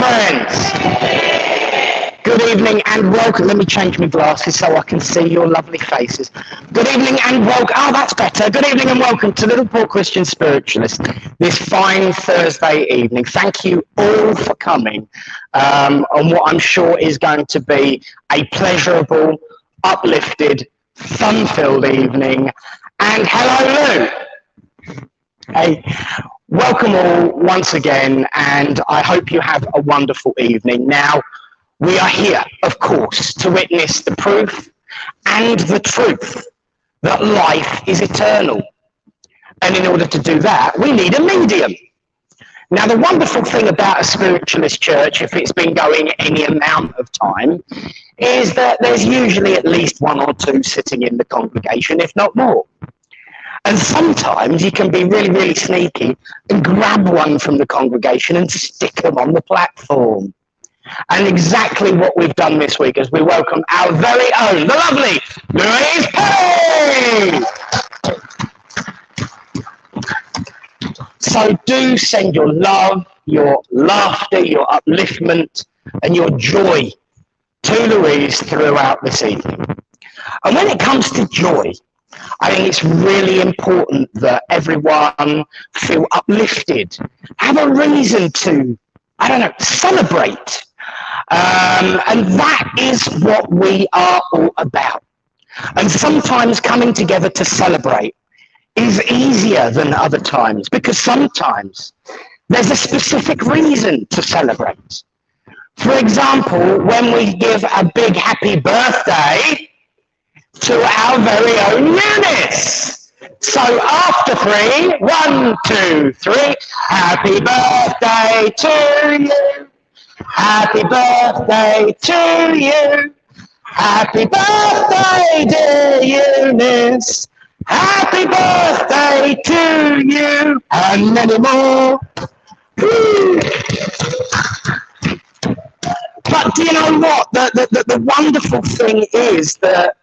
friends. Good evening and welcome. Let me change my glasses so I can see your lovely faces. Good evening and welcome. Oh, that's better. Good evening and welcome to Littleport Christian Spiritualists this fine Thursday evening. Thank you all for coming on what I'm sure is going to be a pleasurable, uplifted, fun-filled evening. And hello, Lou. Hey. Welcome all once again, and I hope you have a wonderful evening. Now, we are here, of course, to witness the proof and the truth that life is eternal. And in order to do that, we need a medium. Now, the wonderful thing about a spiritualist church, if it's been going any amount of time, is that there's usually at least one or two sitting in the congregation, if not more. And sometimes you can be really, really sneaky and grab one from the congregation and stick them on the platform. And exactly what we've done this week is we welcome our very own, the lovely Louise Perry. So do send your love, your laughter, your upliftment, and your joy to Louise throughout this evening. And when it comes to joy, I think it's really important that everyone feel uplifted, have a reason to, celebrate. And that is what we are all about. And sometimes coming together to celebrate is easier than other times, because sometimes there's a specific reason to celebrate. For example, when we give a big happy birthday to our very own Eunice. So after 3, 1, 2, 3, happy birthday to you. Happy birthday to you. Happy birthday, dear Eunice. Happy birthday to you. And many more. But do you know what? The wonderful thing is that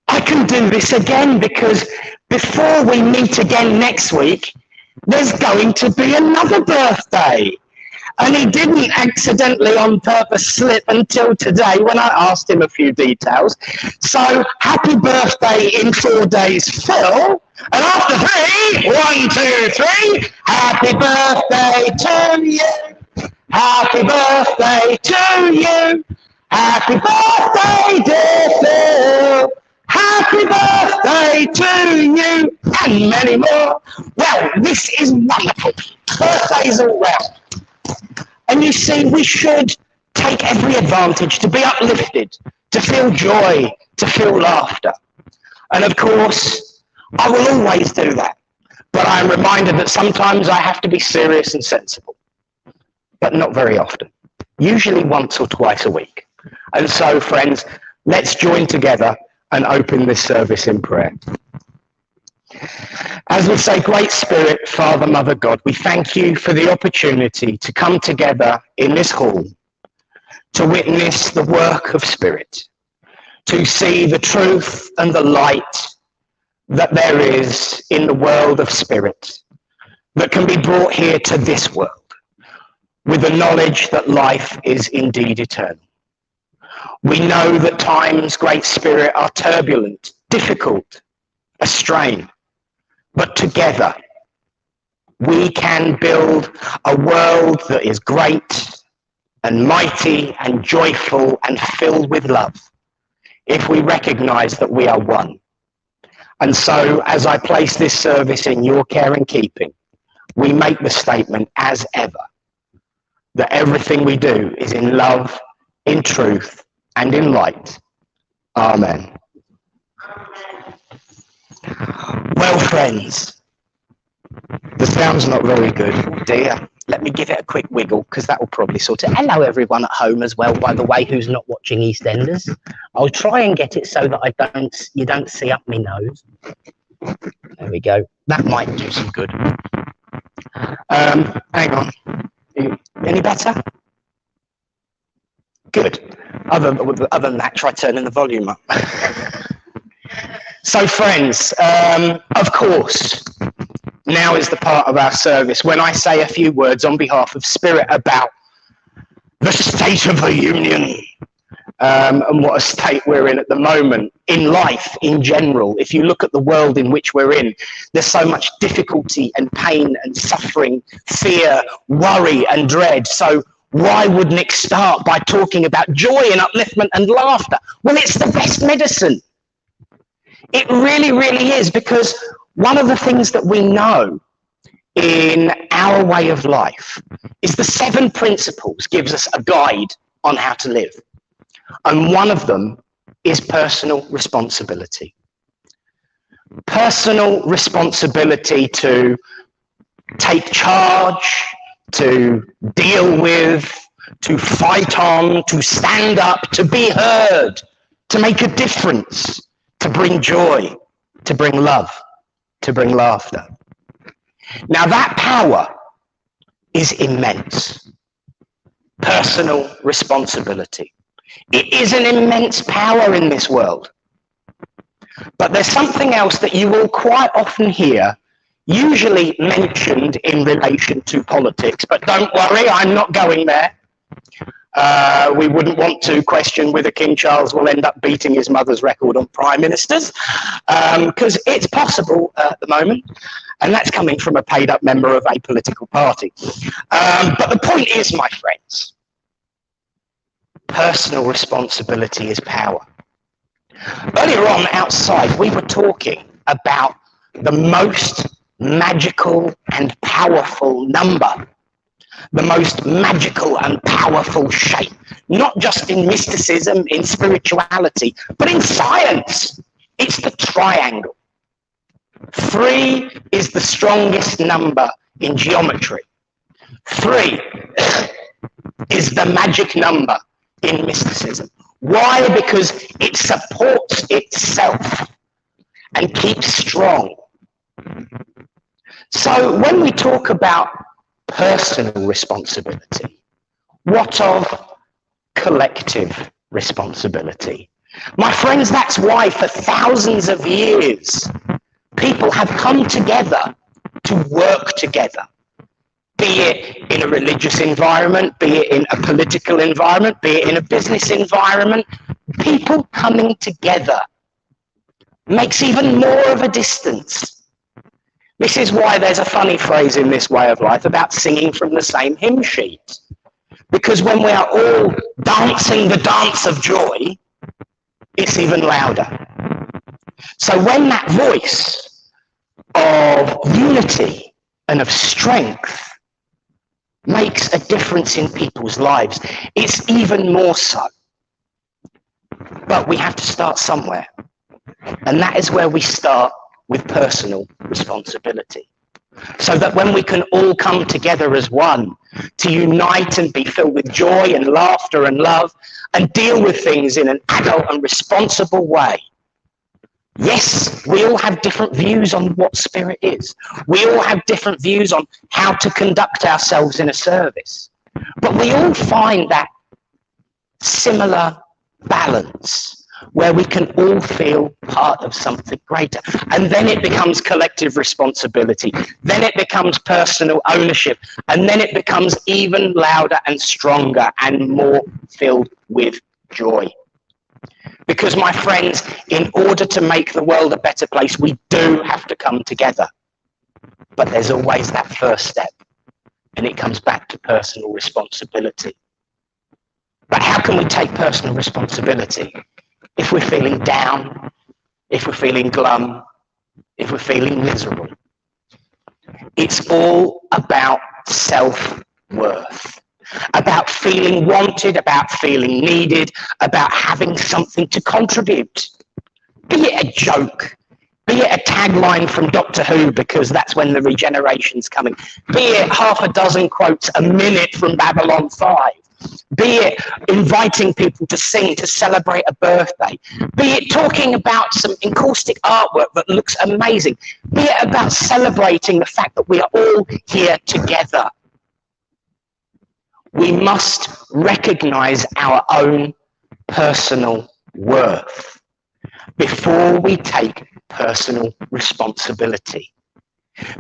I can do this again, because before we meet again next week, there's going to be another birthday. And he didn't accidentally on purpose slip until today when I asked him a few details. So happy birthday in 4 days, Phil. And after 3, 1, 2, 3, happy birthday to you. Happy birthday to you. Happy birthday, dear Phil. Happy birthday to you, and many more. Well, this is wonderful. Birthdays all round. And you see, we should take every advantage to be uplifted, to feel joy, to feel laughter. And of course, I will always do that. But I'm reminded that sometimes I have to be serious and sensible. But not very often. Usually once or twice a week. And so, friends, let's join together and open this service in prayer. As we say, Great Spirit, Father, Mother, God, we thank you for the opportunity to come together in this hall to witness the work of Spirit, to see the truth and the light that there is in the world of Spirit that can be brought here to this world with the knowledge that life is indeed eternal. We know that times, Great Spirit, are turbulent, difficult, a strain, but together we can build a world that is great and mighty and joyful and filled with love if we recognize that we are one. And so, as I place this service in your care and keeping, we make the statement, as ever, that everything we do is in love, in truth, and in light. Amen. Well, friends, the sound's not very good, dear. Let me give it a quick wiggle, because that will probably sort it. Hello, everyone at home as well, by the way, who's not watching EastEnders. I'll try and get it so that you don't see up my nose. There we go. That might do some good. Hang on. Any better? Good. Other than that, try turning the volume up. So, friends, of course, now is the part of our service when I say a few words on behalf of Spirit about the State of the Union. And what a state we're in at the moment, in life in general. If you look at the world in which we're in, there's so much difficulty and pain and suffering, fear, worry and dread. So why would Nick start by talking about joy and upliftment and laughter? Well, it's the best medicine. It really, really is, because one of the things that we know in our way of life is the 7 principles gives us a guide on how to live. And one of them is personal responsibility. Personal responsibility to take charge, to deal with, to fight on, to stand up, to be heard, to make a difference, to bring joy, to bring love, to bring laughter. Now that power is immense. Personal responsibility. It is an immense power in this world. But there's something else that you will quite often hear, usually mentioned in relation to politics, but don't worry, I'm not going there. We wouldn't want to question whether King Charles will end up beating his mother's record on prime ministers, because it's possible at the moment, and that's coming from a paid-up member of a political party. But the point is, my friends, personal responsibility is power. Earlier on outside, we were talking about the most magical and powerful number, the most magical and powerful shape, not just in mysticism, in spirituality, but in science. It's the triangle. 3 is the strongest number in geometry. 3 is the magic number in mysticism. Why? Because it supports itself and keeps strong. So when we talk about personal responsibility, what of collective responsibility? My friends, that's why for thousands of years people have come together to work together. Be it in a religious environment, be it in a political environment, be it in a business environment, people coming together makes even more of a distance. This is why there's a funny phrase in this way of life about singing from the same hymn sheet. Because when we are all dancing the dance of joy, it's even louder. So when that voice of unity and of strength makes a difference in people's lives, it's even more so. But we have to start somewhere. And that is where we start with personal responsibility. So that when we can all come together as one to unite and be filled with joy and laughter and love and deal with things in an adult and responsible way. Yes, we all have different views on what spirit is. We all have different views on how to conduct ourselves in a service. But we all find that similar balance where we can all feel part of something greater. And then it becomes collective responsibility. Then it becomes personal ownership. And then it becomes even louder and stronger and more filled with joy. Because, my friends, in order to make the world a better place, we do have to come together. But there's always that first step. And it comes back to personal responsibility. But how can we take personal responsibility? If we're feeling down, if we're feeling glum, if we're feeling miserable. It's all about self-worth, about feeling wanted, about feeling needed, about having something to contribute. Be it a joke, be it a tagline from Doctor Who, because that's when the regeneration's coming, be it half a dozen quotes a minute from Babylon 5, be it inviting people to sing to celebrate a birthday, be it talking about some encaustic artwork that looks amazing, be it about celebrating the fact that we are all here together. We must recognize our own personal worth before we take personal responsibility.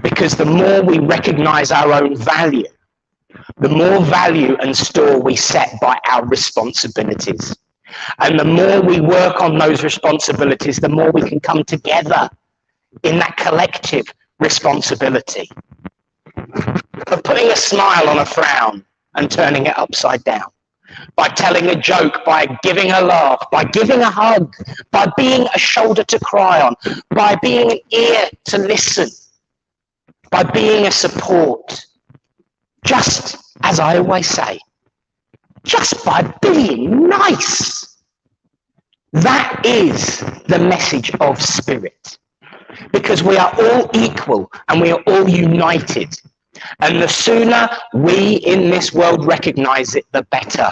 Because the more we recognize our own value, the more value and store we set by our responsibilities. And the more we work on those responsibilities, the more we can come together in that collective responsibility of putting a smile on a frown and turning it upside down, by telling a joke, by giving a laugh, by giving a hug, by being a shoulder to cry on, by being an ear to listen, by being a support. Just as I always say, just by being nice. That is the message of Spirit, because we are all equal and we are all united. And the sooner we in this world recognize it, the better.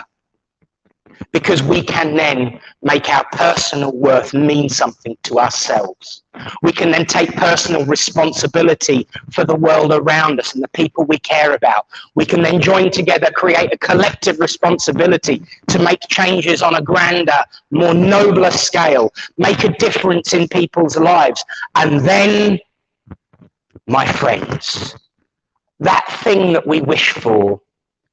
Because we can then make our personal worth mean something to ourselves. We can then take personal responsibility for the world around us and the people we care about. We can then join together, create a collective responsibility to make changes on a grander, more nobler scale, make a difference in people's lives. And then, my friends, that thing that we wish for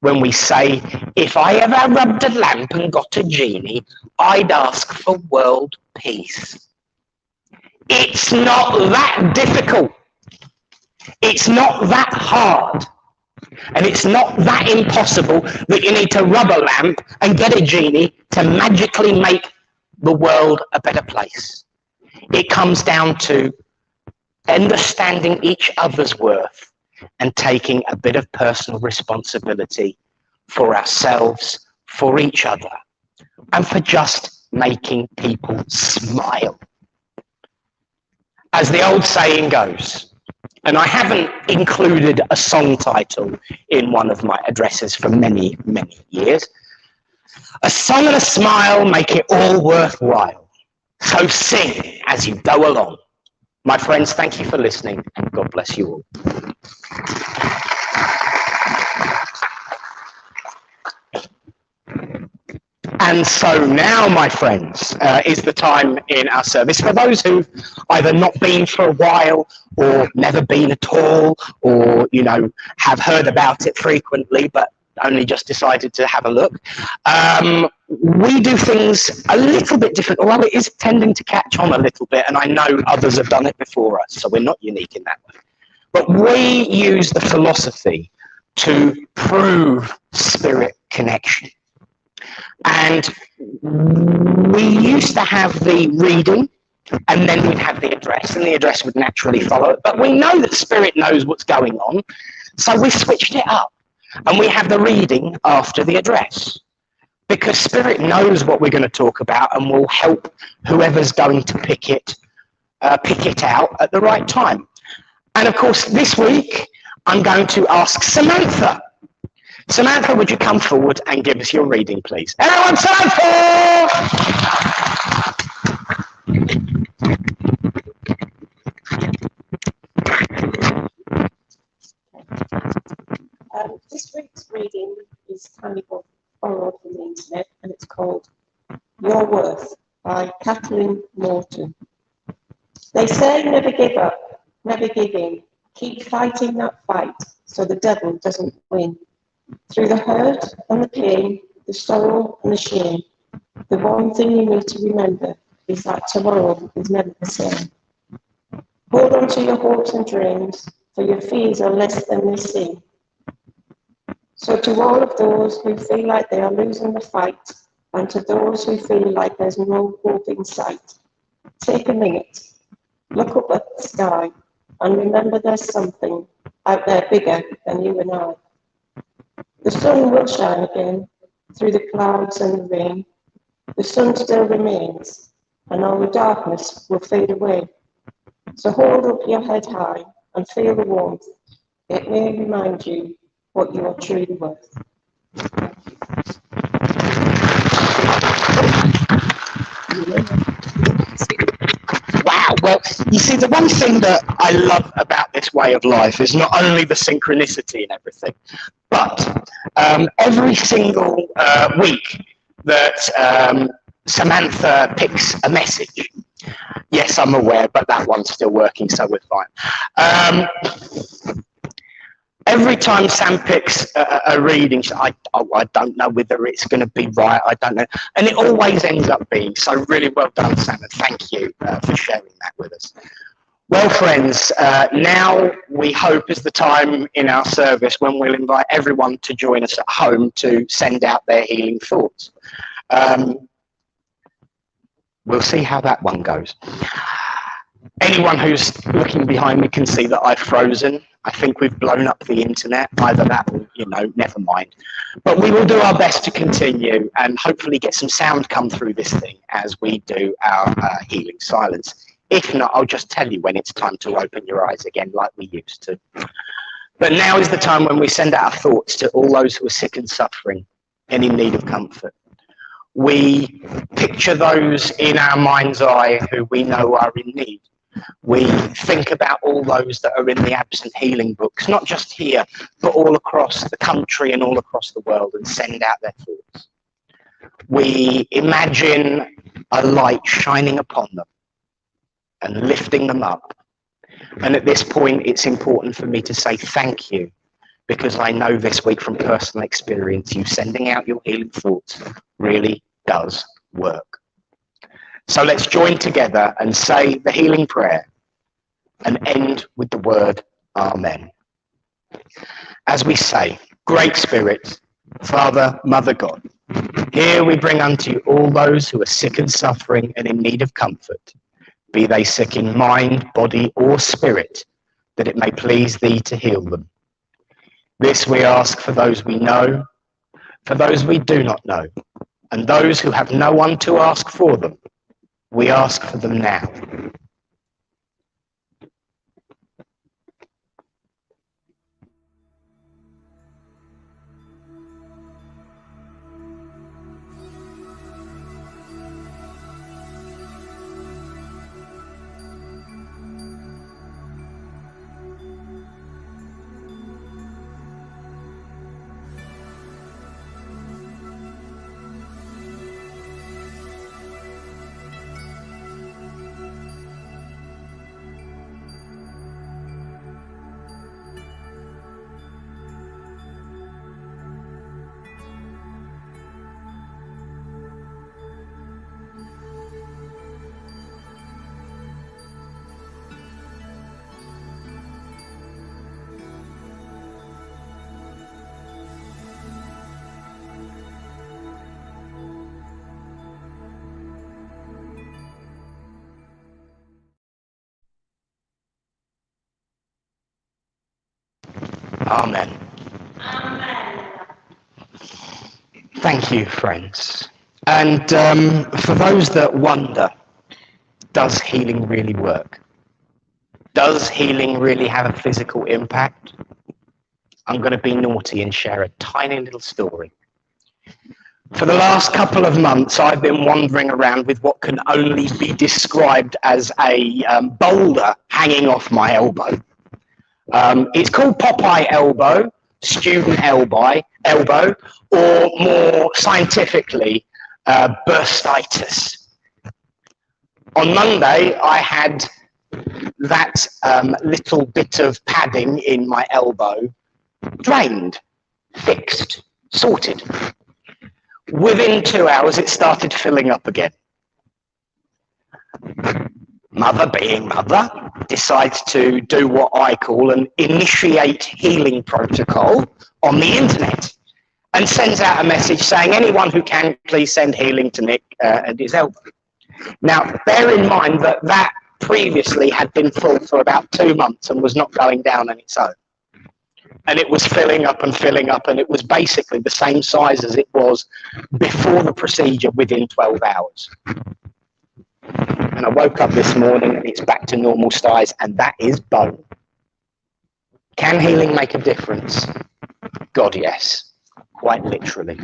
when we say, if I ever rubbed a lamp and got a genie, I'd ask for world peace. It's not that difficult. It's not that hard. And it's not that impossible that you need to rub a lamp and get a genie to magically make the world a better place. It comes down to understanding each other's worth and taking a bit of personal responsibility for ourselves, for each other, and for just making people smile. As the old saying goes, and I haven't included a song title in one of my addresses for many, many years, a song and a smile make it all worthwhile. So sing as you go along. My friends, thank you for listening, and God bless you all. And so now, my friends, is the time in our service for those who've either not been for a while or never been at all, or, you know, have heard about it frequently but only just decided to have a look. We do things a little bit different, although it is tending to catch on a little bit, and I know others have done it before us, so we're not unique in that way. But we use the philosophy to prove spirit connection. And we used to have the reading, and then we'd have the address, and the address would naturally follow it. But we know that Spirit knows what's going on, so we switched it up. And we have the reading after the address, because Spirit knows what we're going to talk about and will help whoever's going to pick it out at the right time. And of course, this week, I'm going to ask Samantha. Samantha, would you come forward and give us your reading, please? Everyone, Samantha! This week's reading is kind of borrowed from the internet, and it's called Your Worth by Kathleen Morton. They say never give up, never give in. Keep fighting that fight so the devil doesn't win. Through the hurt and the pain, the sorrow and the shame, the one thing you need to remember is that tomorrow is never the same. Hold on to your hopes and dreams, for your fears are less than they seem. So to all of those who feel like they are losing the fight, and to those who feel like there's no hope in sight, take a minute, look up at the sky, and remember there's something out there bigger than you and I. The sun will shine again through the clouds and the rain. The sun still remains, and all the darkness will fade away. So hold up your head high and feel the warmth. It may remind you what you are truly worth. Wow, well, you see, the one thing that I love about this way of life is not only the synchronicity and everything, but every single week that Samantha picks a message. Yes, I'm aware, but that one's still working, so we're fine. Every time Sam picks a reading, I don't know whether it's going to be right, I don't know. And it always ends up being. So really well done, Sam, and thank you for sharing that with us. Well, friends, now we hope is the time in our service when we'll invite everyone to join us at home to send out their healing thoughts. We'll see how that one goes. Anyone who's looking behind me can see that I've frozen. I think we've blown up the internet. Either that or, never mind. But we will do our best to continue and hopefully get some sound come through this thing as we do our healing silence. If not, I'll just tell you when it's time to open your eyes again like we used to. But now is the time when we send out our thoughts to all those who are sick and suffering and in need of comfort. We picture those in our mind's eye who we know are in need. We think about all those that are in the absent healing books, not just here, but all across the country and all across the world, and send out their thoughts. We imagine a light shining upon them and lifting them up. And at this point, it's important for me to say thank you, because I know this week from personal experience, you sending out your healing thoughts really does work. So let's join together and say the healing prayer and end with the word Amen. As we say, Great Spirit, Father, Mother God, here we bring unto you all those who are sick and suffering and in need of comfort, be they sick in mind, body, or spirit, that it may please thee to heal them. This we ask for those we know, for those we do not know, and those who have no one to ask for them. We ask for them now. Amen. Amen. Thank you, friends. And for those that wonder, does healing really work? Does healing really have a physical impact? I'm going to be naughty and share a tiny little story. For the last couple of months, I've been wandering around with what can only be described as a boulder hanging off my elbow. It's called Popeye elbow, student elbow, or more scientifically, bursitis. On Monday, I had that little bit of padding in my elbow drained, fixed, sorted. Within 2 hours, it started filling up again. Mother, being mother, decides to do what I call an initiate healing protocol on the internet and sends out a message saying, anyone who can, please send healing to Nick and his elbow. Now, bear in mind that that previously had been full for about 2 months and was not going down on its own. And it was filling up, and it was basically the same size as it was before the procedure within 12 hours. And I woke up this morning and it's back to normal size, and that is bone. Can healing make a difference? God, yes, quite literally.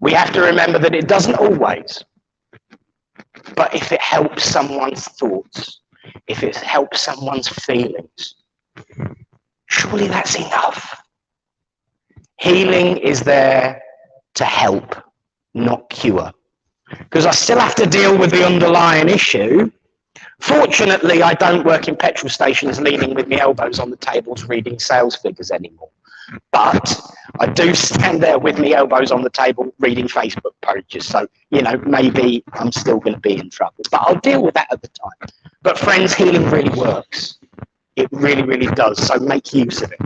We have to remember that it doesn't always. But if it helps someone's thoughts, if it helps someone's feelings, surely that's enough. Healing is there to help, not cure. Because I still have to deal with the underlying issue, Fortunately, I don't work in petrol stations leaning with my elbows on the tables reading sales figures anymore. But I do stand there with my elbows on the table reading Facebook pages. So, you know, maybe I'm still going to be in trouble. But I'll deal with that at the time. But friends, healing really works. It really, really does. So make use of it.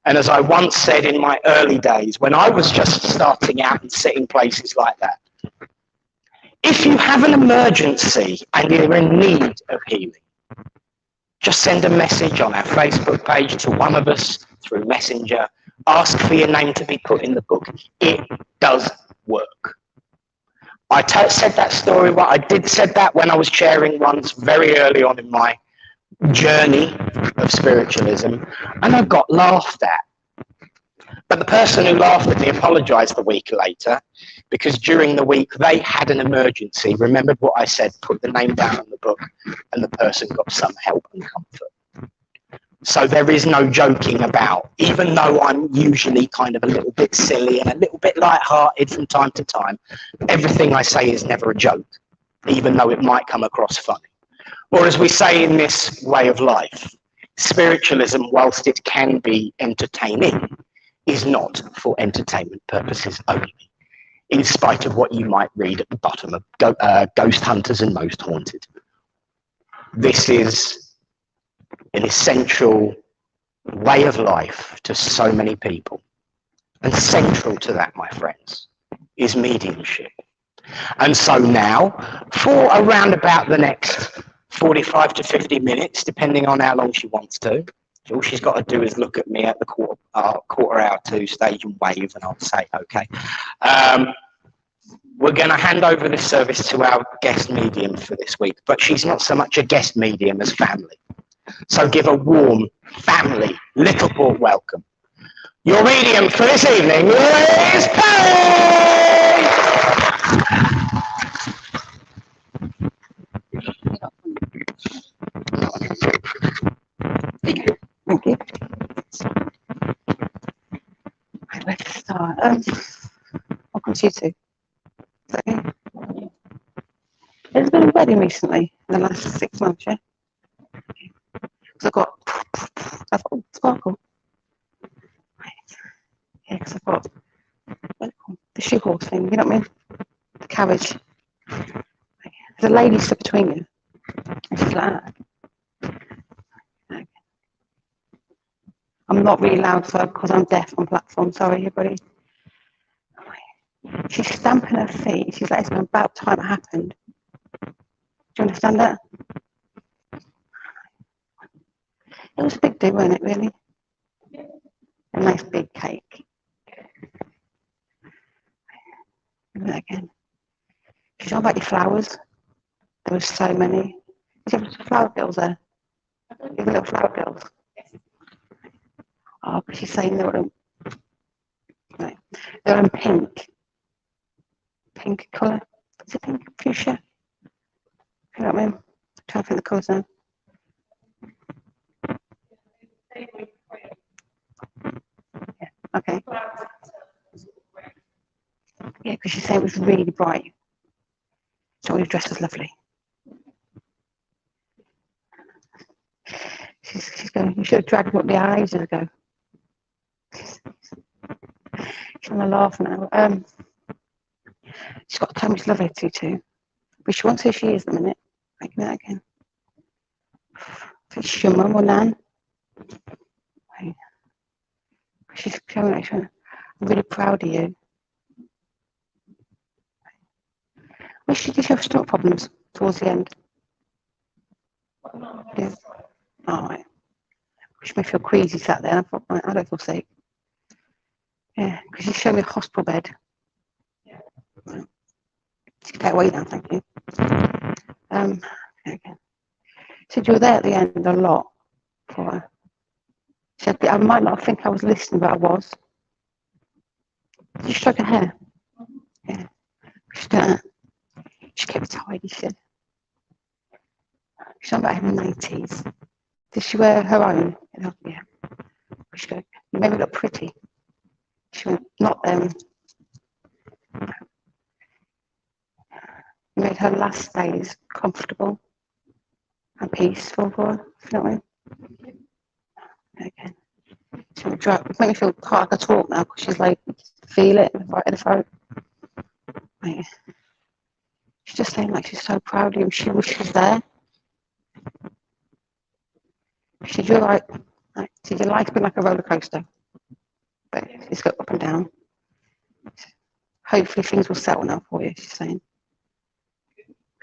And as I once said in my early days, when I was just starting out and sitting places like that, if you have an emergency and you're in need of healing, just send a message on our Facebook page to one of us through Messenger. Ask for your name to be put in the book. It does work. I said that story. I did said that when I was sharing once very early on in my journey of spiritualism, and I got laughed at. But the person who laughed at me apologized a week later, because during the week they had an emergency, remembered what I said, put the name down on the book, and the person got some help and comfort. So there is no joking about, even though I'm usually kind of a little bit silly and a little bit light-hearted from time to time, everything I say is never a joke, even though it might come across funny. Or as we say in this way of life, spiritualism, whilst it can be entertaining, is not for entertainment purposes only, in spite of what you might read at the bottom of Ghost Hunters and Most Haunted. This is an essential way of life to so many people. And central to that, my friends, is mediumship. And so now, for around about the next 45 to 50 minutes, depending on how long she wants to, all she's got to do is look at me at the quarter hour to stage and wave, and I'll say, okay. We're going to hand over this service to our guest medium for this week, but she's not so much a guest medium as family. So give a warm family Littleport welcome. Your medium for this evening, Louise Perry! Thank you. Right, where to start? I'll come to you two. Okay. There's been a wedding recently in the last 6 months, yeah? Because I've got sparkle. Right. Yeah, because I've got the shoe horse thing, you know what I mean? The carriage. Right. There's a lady stood between you. And she's like that. Okay. I'm not really loud because I'm deaf on platform, sorry everybody. Right. She's stamping her feet. She's like, it's been about time it happened. Do you understand that? It was a big do, wasn't it, really? A nice big cake. Do that again. She's talking about your flowers. There were so many. Did you have flower girls there? You have little flower girls? Oh, because she's saying they were in, right. They're in pink. Pink colour. Is it pink? Fuchsia? You know what I mean? I'm trying to think the colours now. Yeah, okay. Yeah, because she's saying it was really bright. So your dress was lovely. She's going, you should have dragged her up the aisle ages ago. She's going to laugh now. She's got to tell me she's lovely too. But she wants who she is in a minute. Make that again. If it's your mum or nan. Right. She's showing actually, I'm really proud of you. Well, did she have stomach problems towards the end? Yeah. All right. Which made me feel queasy sat there. I thought, right, I don't feel sick. Yeah, because she showed me a hospital bed. Right. She's better wait now, thank you. Okay. Said you were there at the end a lot for her. She said, I might not think I was listening, but I was. Did you stroke her hair? Yeah. She kept it tidy, she said. She's not about having 90s. Did she wear her own? Yeah. She goes, you made me look pretty. She went, not you made her last days comfortable. and peaceful for her, you know what I mean? Okay. Make me feel hard to talk now because she's like, feel it right in the throat. Right. She's just saying like she's so proud of you. She wishes she was there. She said you're like your life's been like a roller coaster, but it's got up and down. Hopefully things will settle now for you. She's saying.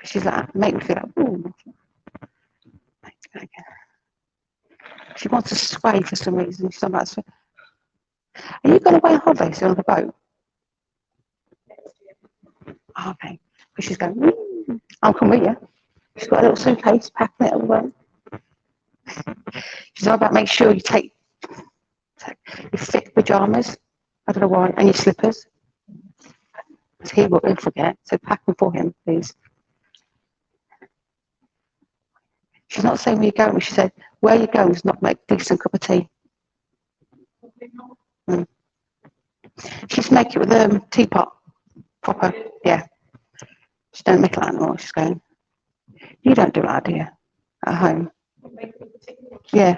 She's like, make me feel like, ooh. Okay. She wants to sway for some reason. She's about to sway. Are you going away on holiday? Still on the boat? Oh, okay. Because she's going, I'll come with you. She's got a little suitcase, packing it all away. She's all about make sure you take your thick pajamas, I don't know why, and your slippers. Because he'll forget. So pack them for him, please. She's not saying where you're going. She said, where you're going is not make a decent cup of tea. She's make it with a teapot. Proper, yeah. She don't make it like that anymore. She's going, you don't do that, do you? At home? Yeah.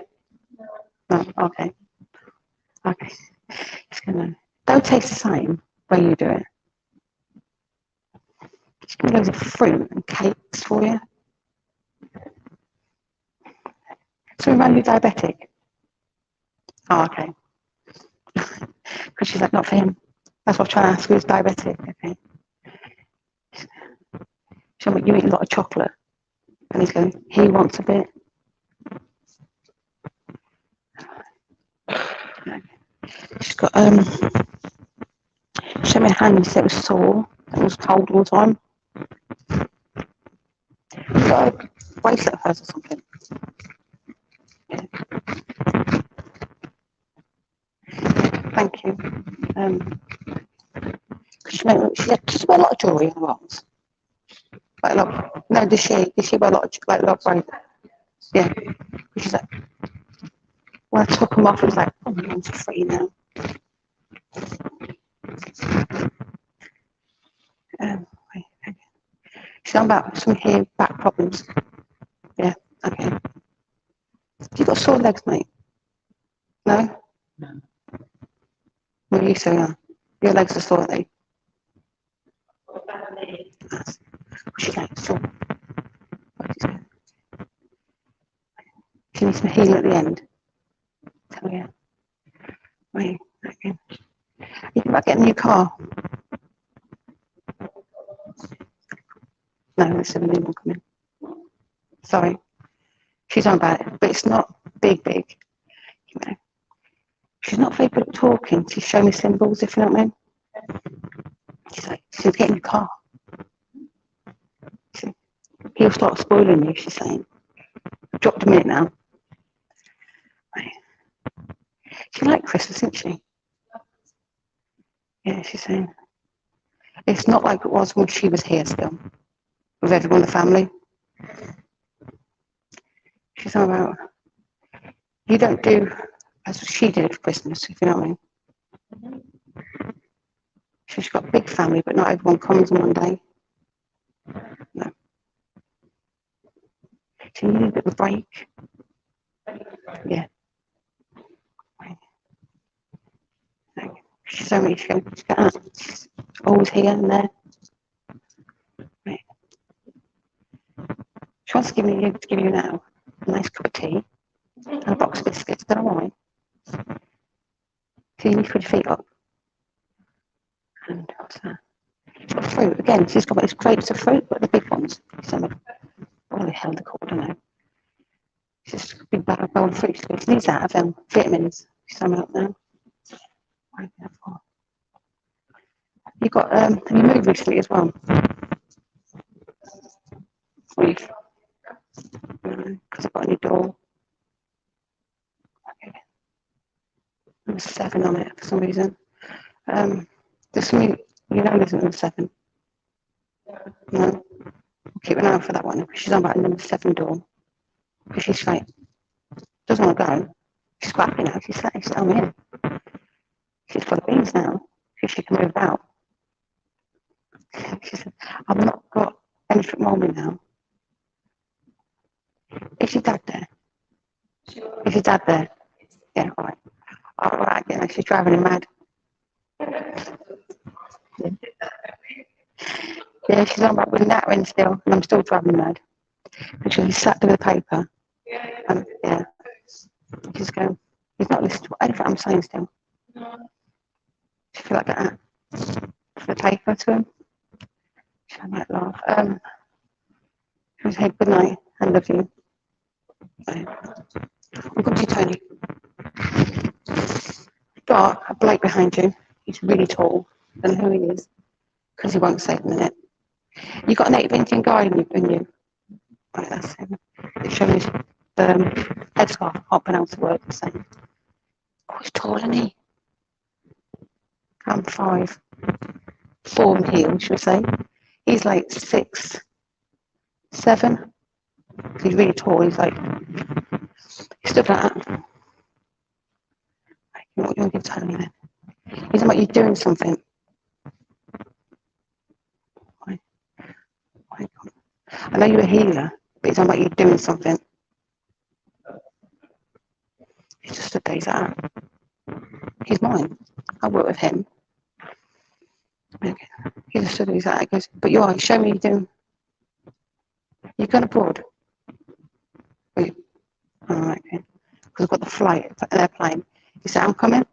No, okay. Okay. She's gonna, don't taste the same when you do it. She's gonna loads of fruit and cakes for you. So remind you diabetic? Oh, okay. Because she's like, not for him. That's what I'm trying to ask, who's diabetic, okay? She's like, you eat a lot of chocolate. And he's going, he wants a bit. She's got, she showed me a hand and said it was sore. It was cold all the time. She's got a bracelet of hers or something. Yeah. Thank you. She wear a lot of jewellery on her arms. Like a lot. No, does she wear a lot of bracelets? Yeah. She's like, when I took them off, it was like, oh, my hands are free now. Okay. She's on about some here back problems. Yeah, okay. You got sore legs, mate? No? No. Well, you say your legs are sore, aren't they? She's like, sore. She needs some healing at the end. Tell you. Right, okay. You think about getting a new car? No, there's a new one coming. Sorry. She's on about it, but it's not big. You know. She's not very good at talking. She's showing me symbols, if you know what I mean. She's like, she's getting a car. He'll start spoiling you, she's saying. I've dropped a minute now. Right. She liked Christmas, isn't she? Yeah, she's saying. It's not like it was when she was here still, with everyone in the family. She's all about, you don't do as she did for Christmas, if you know what I mean. She's got a big family, but not everyone comes on one day. No. She needs a bit of a break. Yeah. She's so many, she's always here and there. Right. She wants to give you now a nice cup of tea and a box of biscuits. Don't know why. So you need to put your feet up. And what's that? She's got fruit. Again, she's got these grapes of fruit, but the big ones. Some of what the hell they're called, I don't know. She's just a big bowl of fruit. She needs that of vitamins. She's summing up now. You got have you moved recently as well? Because I've got a new door. Okay. Number 7 on it for some reason. There's something you know there's number 7. No. I'll keep an eye out for that one. She's on about a number 7 door. Because she's like doesn't want to go. She's quite happy now. She's like, I'm in. She's full of beans now. She can move out. She said, I've not got anything wrong with me now. Is your dad there? Is your dad there? Yeah, all right. All right, yeah, she's driving him mad. Yeah, she's on about with nattering still, and I'm still driving mad. And she sat there with a paper. And, yeah. She's going, he's not listening to anything I'm saying still. She feel like that. The paper to him. She might laugh. She was saying, good night, I love you. I'll come to you, Tony. Got a bloke behind you. He's really tall. I don't know who he is, because he won't say it in a minute. You got a native Indian guy in you. Right, that's him. It's showing his headscarf. I can't pronounce the word the same. Oh, he's tall, isn't he? I'm 5. Form heel, should we say. He's like 6, 7. He's really tall. He's like, he's stuff like that. You know what you want to give Tony then? He's like, you're doing something. I know you're a healer, but it's like you're doing something. He's just a day's out. He's mine. I work with him. Okay. He just stood there. He goes, but you are. Show me you're doing. You're going abroad. Wait. All right. Okay. Because I've got the flight, an airplane. He said, I'm coming.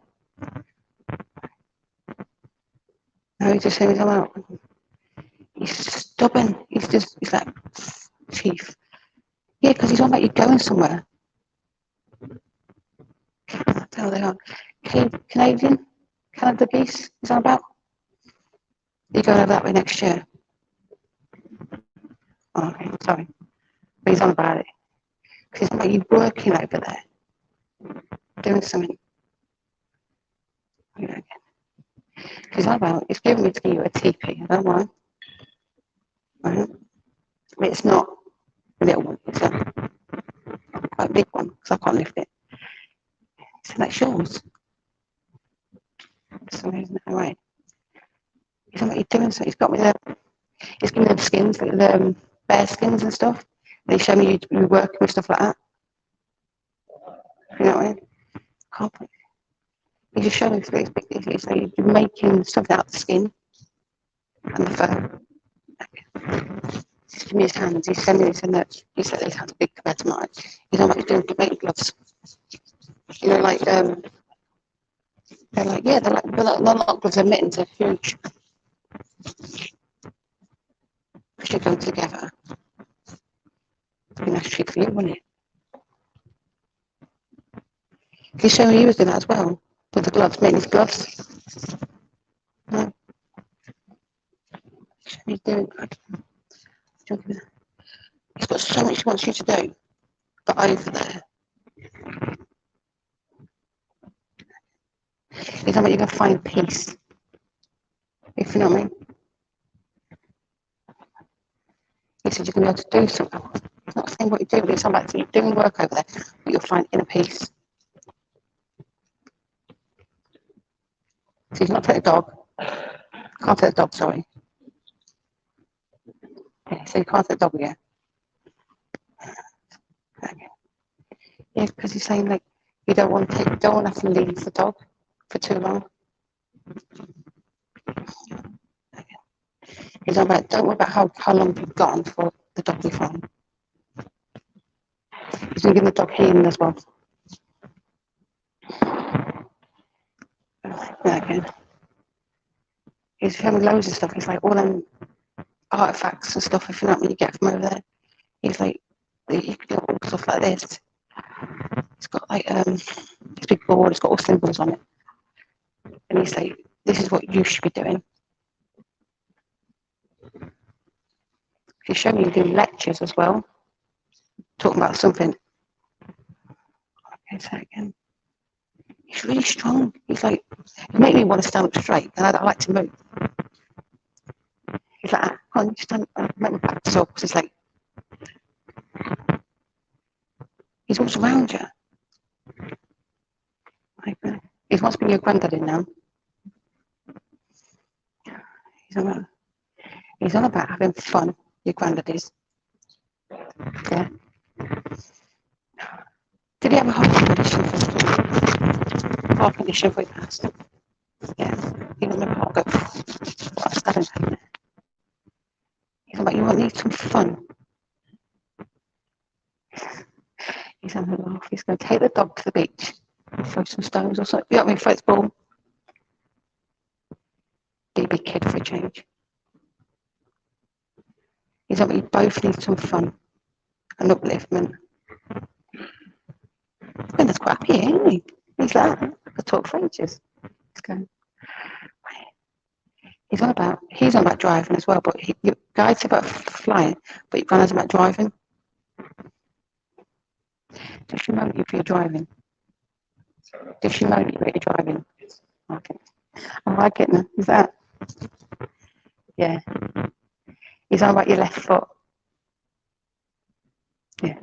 No, he just said, I'm out. He's stubborn. He's like, chief. Yeah, because he's on about you going somewhere. What the hell they are? Canadian? Canada geese? Is that about? You're going over that way next year. Oh, okay, sorry. But he's on about it. Because it's like you working over there. Doing something. Okay. He's on about, it's giving me to give you a teepee. I don't know why. Right? But it's not a little one. It's a quite a big one. Because I can't lift it. So that's yours. For some reason, anyway. He's on about you doing something. He's got me there. He's giving me the skins, like the bear skins and stuff. They show me you working with stuff like that. You know what I mean? Can't put. He's just showing me it's like you're making something out of the skin and the fur. He's giving me his hands. He's sending me some notes. He said his hands are big compared to mine. He's on what he's doing to make gloves. You know, like they're not gloves. They're mittens. They're huge. We should go together. It'd be a nice treat for you, wouldn't it? He's showing me he was doing that as well with the gloves, making his gloves. No. He's doing good. He's got so much he wants you to do, but over there. He's not you're going to find peace. If you know what I mean. He said you're going to be able to do something. He's not saying what you do, but it's like you're doing work over there, but you'll find inner peace. So he's not take the dog. Can't take the dog, sorry. Yeah, so you can't take the dog again. Okay. Yeah, because he's saying like you don't want to have to leave the dog for too long. Okay. He's on about don't worry about how long you've gone for the dog to be fine. He's going to give the dog healing as well. Okay. He's showing loads of stuff. He's like all them artifacts and stuff, if you know what I mean, you get from over there. He's like, you can get all stuff like this. It's got like this big board, it's got all symbols on it. And he's like, this is what you should be doing. He's showing you doing lectures as well, talking about something. Okay, so again. He's really strong. He's like, he made me want to stand up straight, and I like to move. He's like, come on, you stand up, make my back so, because it's like, he's what's around you. Like, he wants to be your granddaddy now. He's on about having fun, your granddaddies. Yeah. Did he have a heart condition first? Heart condition before he passed? Yeah. He didn't have a heart go. What's that in? He's like, you want need some fun. He's having a laugh. He's going to take the dog to the beach, throw some stones or something. You know what I mean? Throw its ball. Be a big kid for a change. He's like, you both need some fun and upliftment. And that's quite happy, isn't he? He's like, I could talk for ages. He's going, he's on about driving as well, but you guys about flying, but your granddad's about driving. Does she moan at you for your driving? Does she moan at you for your driving? Okay. I like it now. Is that? Yeah. He's on about your left foot. Yeah.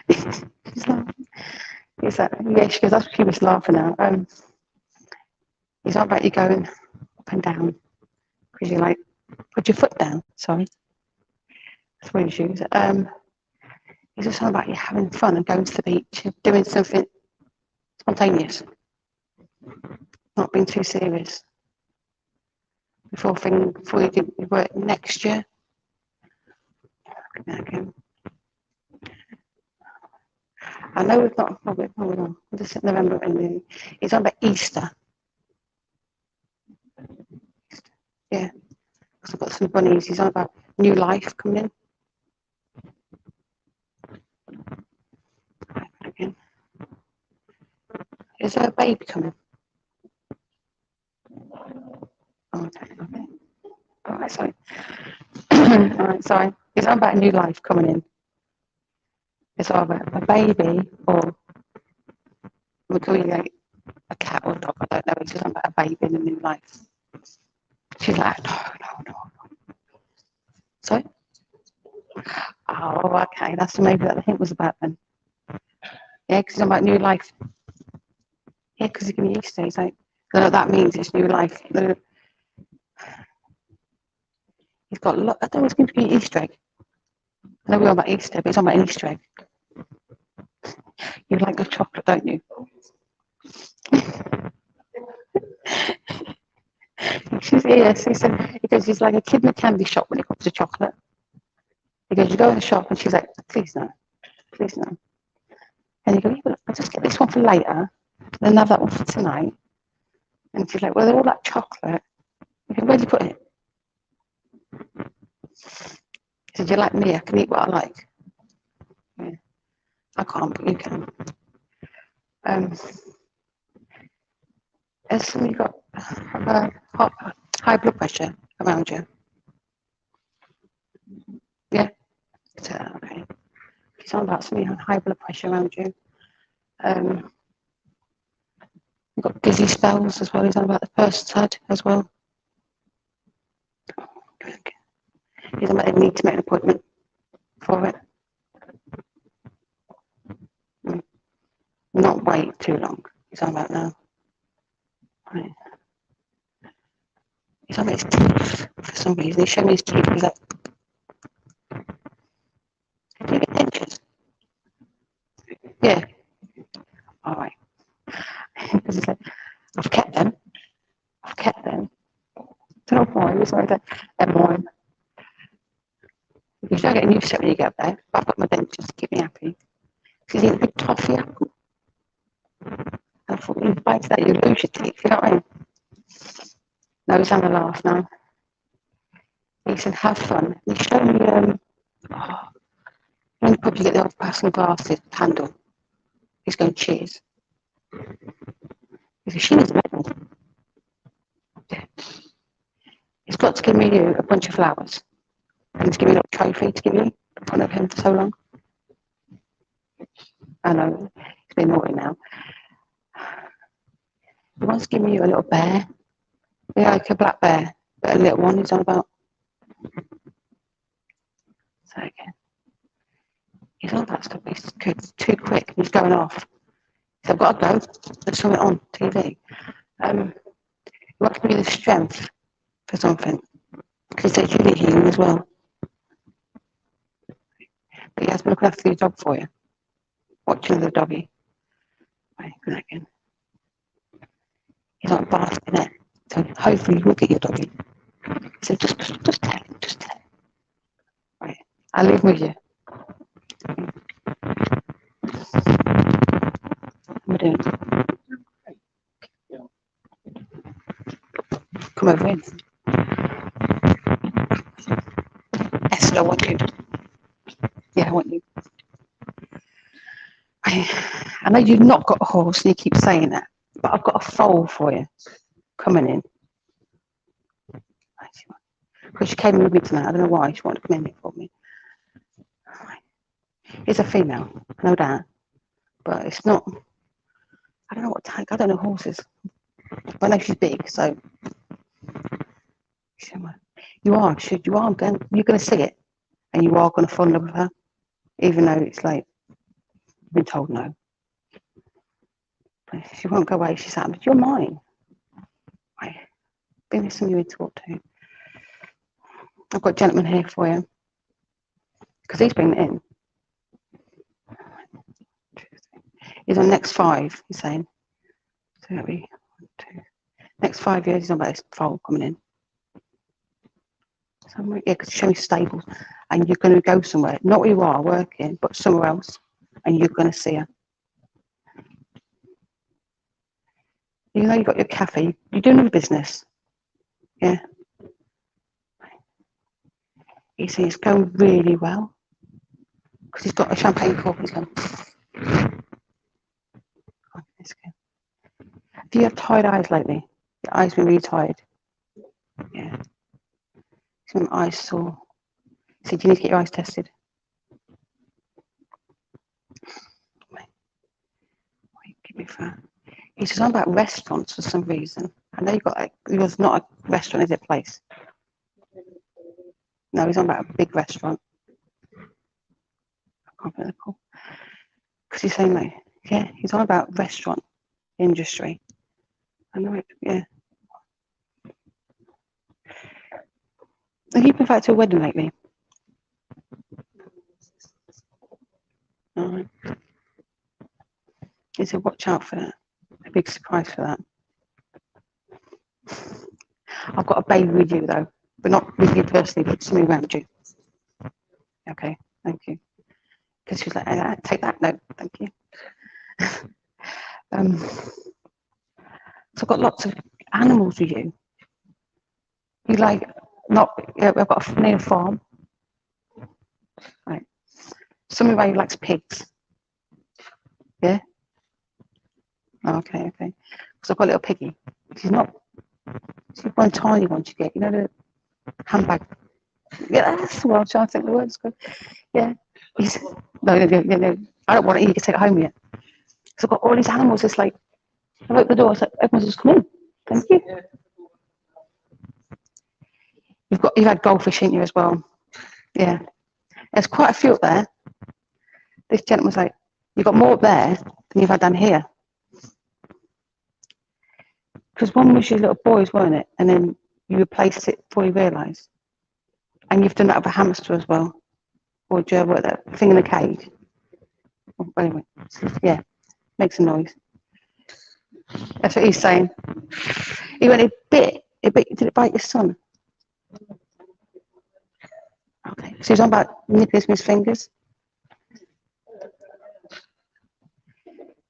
He's laughing. He's like, yeah, she goes, that's what she was laughing at. He's on about you going up and down. Because you're like, put your foot down. Sorry. That's what he's using. He's just on about you having fun and going to the beach and doing something spontaneous. Not being too serious. Before you do work next year. Okay. I know we've not, hold on. This is November and he's on about Easter. Yeah. Because I've got some bunnies. He's on about new life coming in. Again. Is there a baby coming? Oh, okay. Alright, sorry. Alright, sorry. He's on about a new life coming in. It's either a baby or we're calling it a cat or a dog. I don't know. He's just on about a baby in a new life. She's like, no. Sorry? Oh, okay. That's maybe what the hint was about then. Yeah, because he's on about new life. Yeah, because he's giving me Easter. He's like, I know what that means. It's new life. He's got, I don't know what's going to be an Easter egg. I know we're on about Easter, but it's on about an Easter egg. You like the chocolate, don't you? Yes, he said, because he's like a kid in a candy shop when it comes to chocolate. He goes, you go in the shop, and she's like, please no. And you go, yeah, I'll just get this one for later, and have that one for tonight. And she's like, well, they're all like chocolate. I go, where do you put it? He said, you're like me, I can eat what I like. Yeah. I can't, but you can. Has somebody got high blood pressure around you? Yeah? Okay. He's on about somebody having high blood pressure around you. You've got dizzy spells as well. He's on about the person's head as well. He's on about they need to make an appointment for it. Not wait too long. He's on about now. Right. He's on about his teeth for some reason. He's showing me his teeth. He's like, do you get dentures? Yeah. All right. Because he's like, I've kept them. Don't worry, he's like, they're mine. You don't get a new set when you get there. I've got my dentures to keep me happy. Because he's eating a big toffee apple. And I thought, when you bite that, you lose your teeth, you know what I mean? No, he's having a laugh now. He said, have fun. He showed me, in the pub you get the old personal glasses handle. He's going, cheers. He said, she needs a medal. Yeah. He's got to give me you a bunch of flowers. And he's giving me a little trophy to give you in front of him for so long. I know, he's been naughty now. He wants to give me you a little bear. Yeah, like a black bear, but a little one he's on about. So again, he's on about stuff, he's too quick, he's going off. So I've got to go, there's something on TV. He wants to give me the strength for something, because he says you need healing as well. But he has been looking after your dog for you, watching the doggy. Right, do that again. He's not basking it. So hopefully you'll get your doggy. So just tell him, just tell him. Right, I'll leave with you. What am I doing? Come over in. Esther, I want you. Yeah, I want you. I know you've not got a horse and you keep saying that, but I've got a foal for you coming in. Because she came in with me tonight. I don't know why she wanted to come in here for me. It's a female, no doubt, but it's not. I don't know what type. I don't know horses. But I know she's big, so you are going. You're going to see it, and you are going to fall in love with her, even though it's like you've been told no. But she won't go away. She's like, but you're mine. Right. Bring me some you to talk to. I've got a gentleman here for you because he's bringing it in. He's on next 5. He's saying. So that'll be 1, 2. Next 5 years, he's on about this foal coming in. So yeah, because show me stables, and you're going to go somewhere, not where you are working, but somewhere else, and you're going to see her. You know, you've got your cafe, you're doing a business, yeah. You see, it's going really well because he's got a champagne cork. He's going. Do you have tired eyes lately? Your eyes been really tired. Yeah. Some eyes sore. So do you need to get your eyes tested? Wait, give me that. He's talking about restaurants for some reason. I know you've got like, it was not a restaurant, is it, place? No, he's on about a big restaurant. I can't remember the call. Because he's saying like, yeah, he's on about restaurant industry. I know it, yeah. Have you been invited to a wedding lately? Alright. He said, watch out for that. A big surprise for that. I've got a baby with you though, but not with you personally, but somebody around you. Okay, thank you. Because she was like, take that note, thank you. So I've got lots of animals with you. You like, not, yeah, I've got a near farm. Right. Somebody likes pigs. Yeah? Okay, okay. Because I've got a little piggy. She's one tiny one you get, you know, the handbag. Yeah, that's the one I'm trying to think the words good. Yeah. No, I don't want it, you can take it home yet. So I've got all these animals, it's like, I open the door, it's like, everyone's just come in. Thank you. You've had goldfish, ain't you, as well? Yeah. There's quite a few up there. This gentleman's like, you've got more up there than you've had down here. Because one was your little boys, weren't it? And then you replaced it before you realised. And you've done that with a hamster as well. Or do you ever work that thing in the cage? Oh, anyway, yeah, makes a noise. That's what he's saying. He went, did it bite your son? Okay, so he's on about nipping his fingers.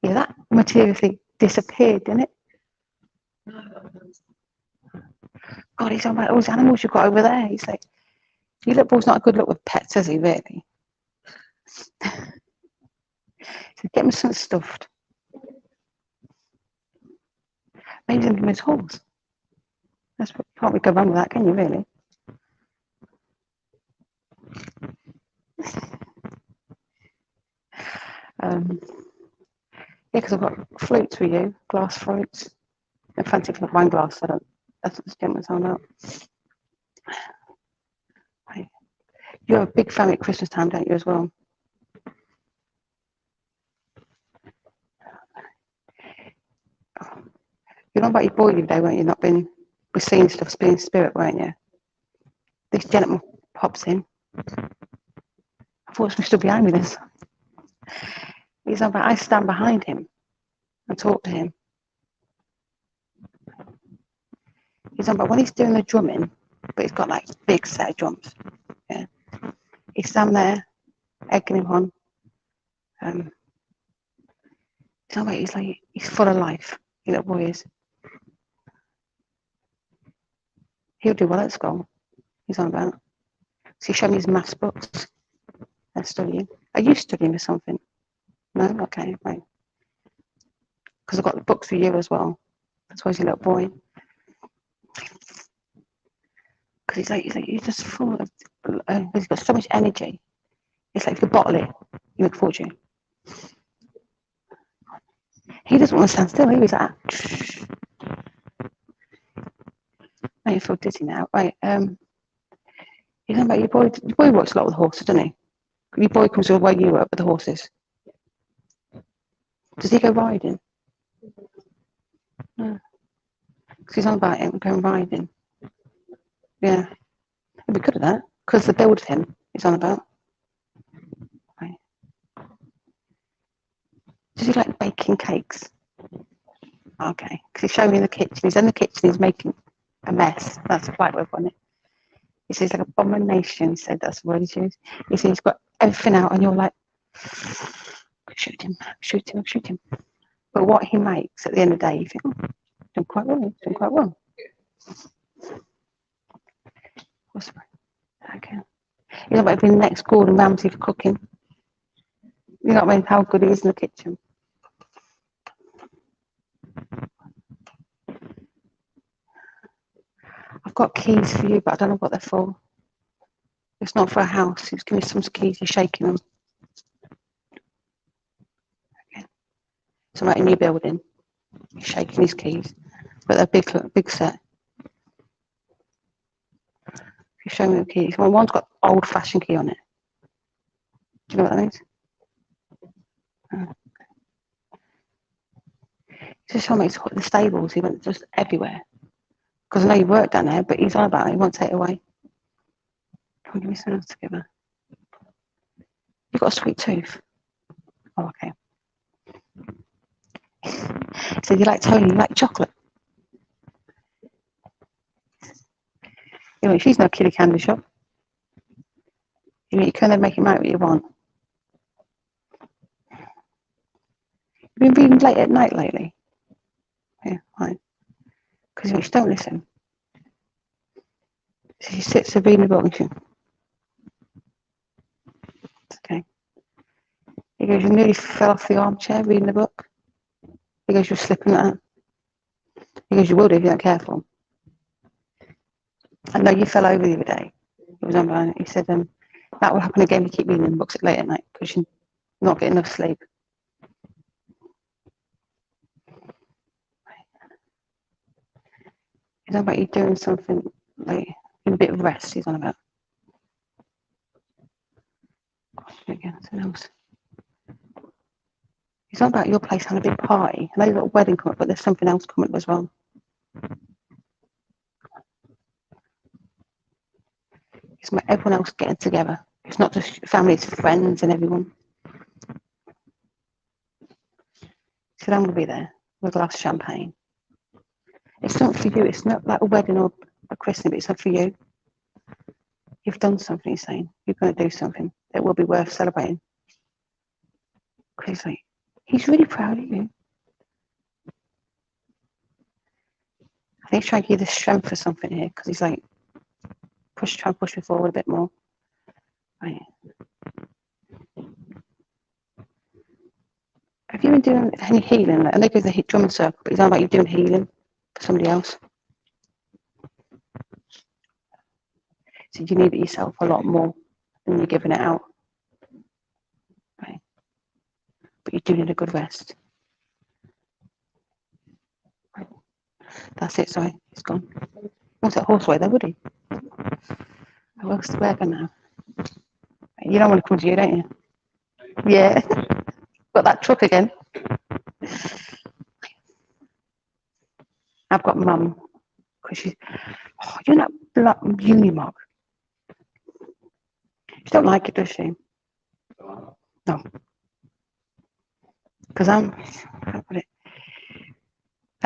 Yeah, that materially disappeared, didn't it? God, he's on about all those animals you've got over there. He's like, your little boy's not a good look with pets, is he, really? So get him something stuffed. Maybe he's his horse. That's what, can't we go wrong with that, can you, really? Yeah, because I've got flutes for you, glass flutes. I fancy for wine glass, I don't. That's what this gentleman's on about. Right. You're a big family at Christmas time, don't you, as well? You're not about your boy today, weren't you? Not been, we're seeing stuff, being spirit, weren't you? This gentleman pops in. I thought he stood behind me this. He's on about, I stand behind him. and talk to him. He's on, but when he's doing the drumming, but he's got like big set of drums. Yeah. He's down there, egging him on. He's like, he's full of life. Your little boy is. He'll do well at school. He's on about. So he showed me his maths books. They're studying. Are you studying or something? No? Okay, right. Because I've got the books for you as well. That's why he's a little boy. Because he's just full of, he's got so much energy. It's like if you bottle it, you make a fortune. He doesn't want to stand still. He was like, I feel dizzy now. Right, you know about your boy works a lot with horses, doesn't he? Your boy comes to where you work with the horses. Does he go riding? No. Because he's on about him going riding. Yeah. He'd be good at that. Because the build of him he's on about. Right. Does he like baking cakes? Okay. Because he's showing me in the kitchen. He's in the kitchen, he's making a mess. That's a polite word on it. He says like abomination, he said, that's the word he's used. He says he's got everything out and you're like, shoot him. But what he makes at the end of the day, you think, oh, done quite well. What's okay. You know about being next Gordon Ramsay for cooking. You know what I mean? How good he is in the kitchen. I've got keys for you, but I don't know what they're for. It's not for a house. He's giving me some keys. He's shaking them. Okay. So I'm at a new building. He's shaking his keys, but they're big set. He's showing me the keys. Well, one's got old-fashioned key on it. Do you know what that means? He's just showing me the stables. He went just everywhere. Because I know you work down there, but he's on about it. He won't take it away. Come on, give me something else to give her. You've got a sweet tooth. Oh, okay. So you like Tony, you like chocolate. You know, she's no kiddie candy shop. You can then make it out what you want. You've been reading late at night lately? Yeah, fine. Because you don't listen. So she sits there reading a book and she... Okay. He goes, you nearly fell off the armchair reading the book. He goes, you're slipping that. He goes, you will do if you're not careful. I know you fell over the other day. He was on about it. He said, that will happen again if you keep reading the books late at night because you're not getting enough sleep. He's on about you doing something like in a bit of rest. He's on about. Again, something else. He's on about your place having a big party. I know you've got a wedding coming up, but there's something else coming up as well. It's about everyone else getting together. It's not just family, it's friends and everyone. He said, I'm going to be there with a glass of champagne. It's not for you. It's not like a wedding or a christening, but it's not for you. You've done something, he's saying. You're going to do something that will be worth celebrating. Because he's really proud of you. I think he's trying to give you the strength for something here, because he's like, try and push me forward a bit more. Right. Have you been doing any healing? I know there's a drumming circle, but he's on about you doing healing for somebody else. So you need it yourself a lot more than you're giving it out. Right. But you're doing a good rest. Right. That's it, sorry, he's gone. He wants that horse away there, would he? Oh, where's the wagon now? You don't want to come to you, don't you? Yeah. Got that truck again. I've got mum, because she's, you know that uni mug? She don't like it, does she? No. Because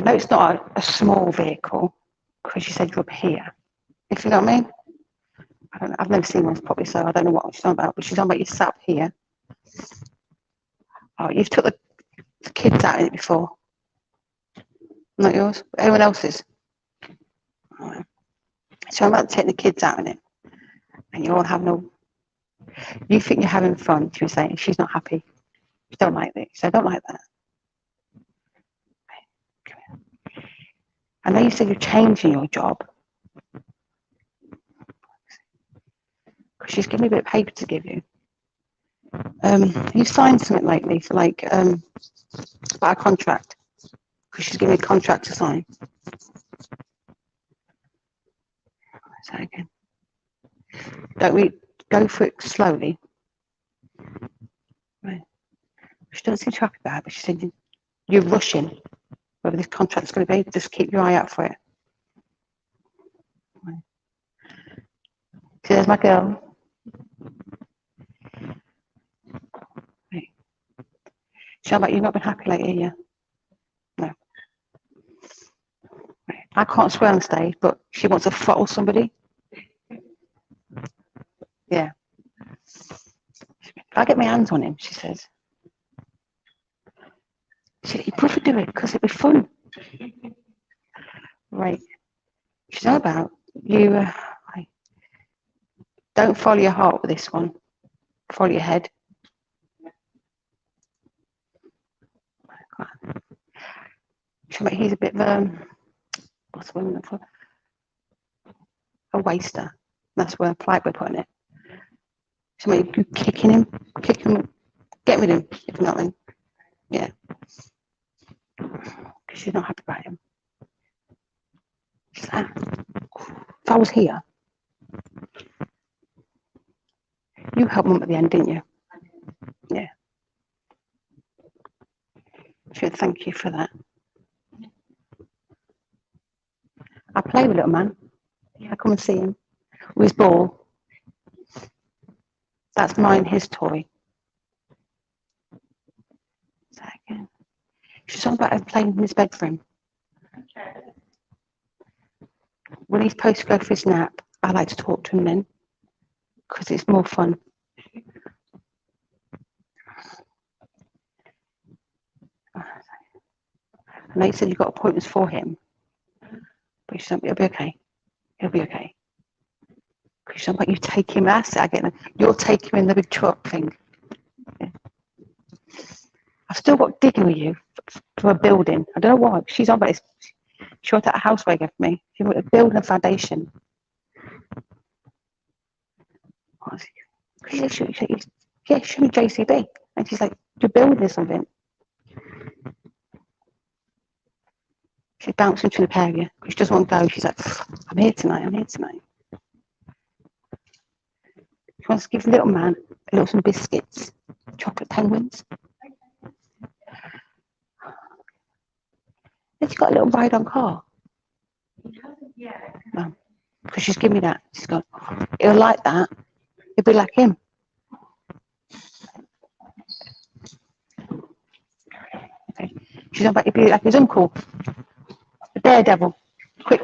I know it's not a small vehicle because you said you're up here. If you know what I mean. I've never seen one properly, so I don't know what she's on about. But she's on about you sat up here. Oh, you've took the kids out in it before. Not yours. Anyone else's. Right. So I'm about to take the kids out in it, and you're all having a. You think you're having fun? She was saying she's not happy. She don't like this. So I don't like that. I know you said you're changing your job. Because she's given me a bit of paper to give you. You signed something lately for like about a contract. Because she's giving me a contract to sign. So again, don't we go for it slowly? Right. She doesn't seem too happy about it, but she said you're rushing. Whether this contract's going to be, just keep your eye out for it. Right. So there's my girl. Right. Charlotte, you've not been happy lately, yeah? No. Right. I can't swear on stage, but she wants to throttle somebody. Yeah. If I get my hands on him, she says. You prefer do it because it'd be fun. Right. She's all about you. Don't follow your heart with this one. Follow your head. He's a bit of what's the word for? A waster. That's where polite we're putting it. So you kick him, get with him, if you know what I mean. Yeah. Because she's not happy about him. She's like, if I was here, you helped mum at the end, didn't you? Yeah. She would thank you for that. I play with little man. I come and see him with his ball. That's mine, his toy. Second. She's talking about playing in his bedroom. When he's supposed to go for his nap, I like to talk to him then because it's more fun. I know you said you've got appointments for him, but she's like, it'll be okay. It'll be okay. Because she's like, you take him, that's it, I get it. You'll take him in the big truck thing. Yeah. I've still got digging with you for a building. I don't know why. She's on about this. She wanted a house wagon for me. She wanted to build a foundation. Yeah, show me JCB. And she's like, you're building something. She's bouncing to the area because she doesn't want to go. She's like, I'm here tonight. She wants to give the little man some biscuits, chocolate penguins. Then she got a little ride-on car. No, because she's given me that. She's gone, he'll like that. He'll be like him. Okay. She's about to be like his uncle, the daredevil. Quick,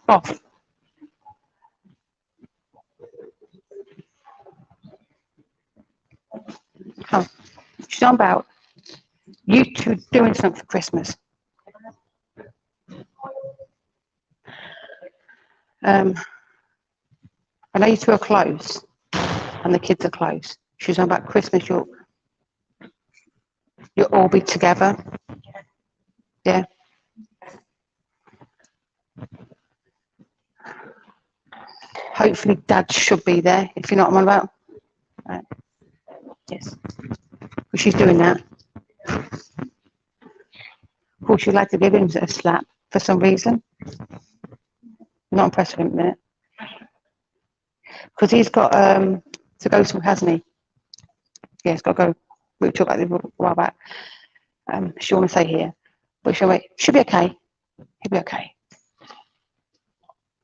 off. Oh, she's on about you two doing something for Christmas. I know you two are close, and the kids are close. She's on about Christmas. You'll all be together. Yeah. Hopefully, Dad should be there. If you know what I'm on about. Right. Yes. Well, she's doing that. Of course, you'd like to give him a slap for some reason. Not impressed with him a minute. Because he's got to go somewhere, hasn't he? Yeah, he's got to go. We talked about this a while back. She want to say here. But she'll be okay. He'll be okay.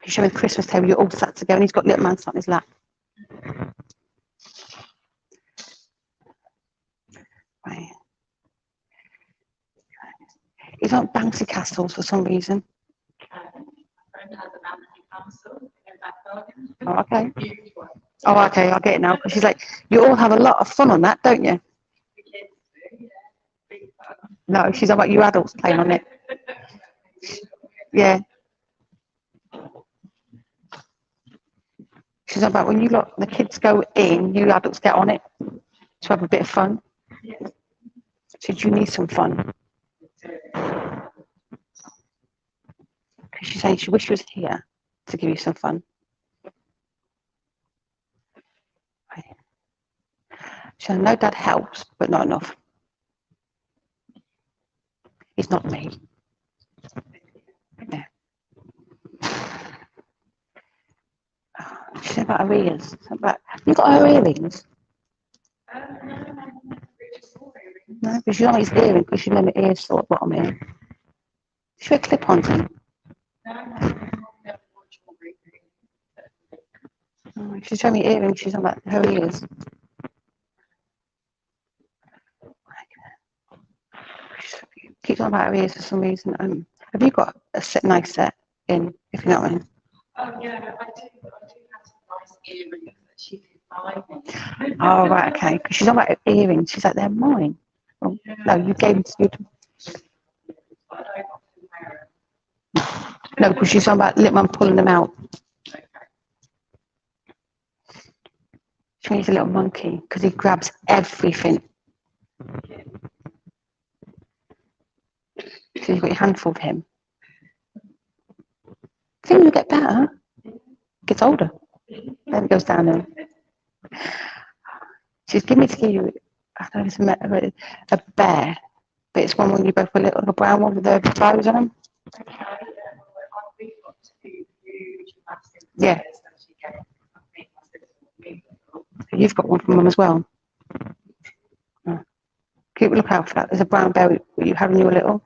He's showing the Christmas table. You're all sat together and he's got little man sat on his lap. Right. She's on bouncy castles for some reason. Oh, okay. Oh, okay, I get it now. Because she's like, you all have a lot of fun on that, don't you? No, she's about you adults playing on it. Yeah. She's about when you lot, the kids go in, you adults get on it to have a bit of fun. So you need some fun. Because she's saying she wishes she was here to give you some fun. Right. So no, Dad helps, but not enough. It's not me. Yeah. She said about her ears. You got her earrings? No, because she's always earring because she's never ears sore at the bottom here. She wear clip-ons in. Oh, she's showing me earrings. She's on about her ears. She keeps on about her ears for some reason. Have you got a nice set in, if you know what I mean? Oh, yeah, I do have some nice earrings that she can buy me. Oh, right, okay. Because she's on about her earrings. She's like, they're mine. Oh, yeah. No, you gave them to you. But I often wear them. No, because she's on about Littman pulling them out. Okay. He's a little monkey because he grabs everything. So you've got your handful of him. I think you get better. Gets older. Then it goes down there. She's given me to give you, I don't know if it's a bear, but it's one when you both put a little brown one with the flowers on them. Yeah. You've got one from Mum as well. Oh. Keep a look out for that. There's a brown bear that you had when you were little.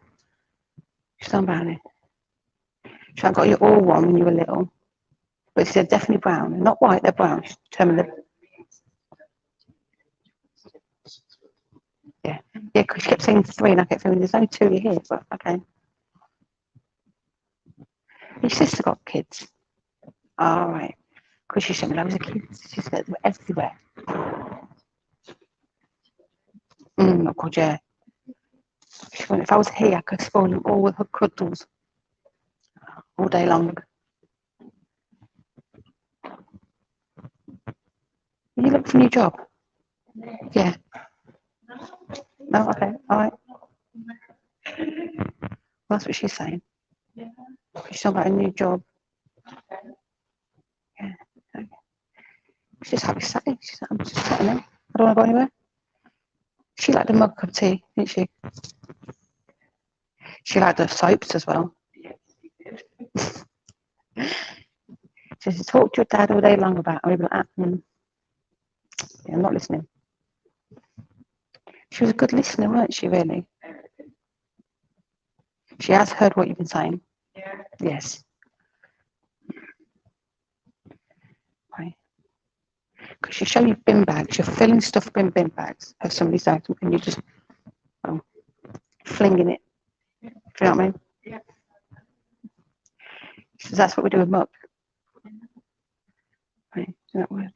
She's on about it. She hadn't got you all one when you were little. But she said definitely brown. They're not white, they're brown. She's determined that. Yeah. Yeah, because she kept saying 3 and I kept saying there's only 2 here, but okay. Your sister got kids. All right. Because she sent me loads of kids. She said they were everywhere. Oh, God, yeah. She went, if I was here, I could spoil them all with her cuddles all day long. You look for a new job? Yeah. No, okay, all right. Well, that's what she's saying. She's talking about a new job. Yeah. Okay. She's just happy to say. She's like, I'm just sitting there. I don't want to go anywhere. She liked the mug cup of tea, didn't she? She liked the soaps as well. She said, talk to your dad all day long about it. Yeah, I'm not listening. She was a good listener, weren't she, really? She has heard what you've been saying. Yeah. Yes. Right. Because she's showing you bin bags. You're filling stuff in bin bags of somebody's item and you're just flinging it. Do you know what I mean? Yeah. She says, that's what we do with Muck. Right. Isn't that weird?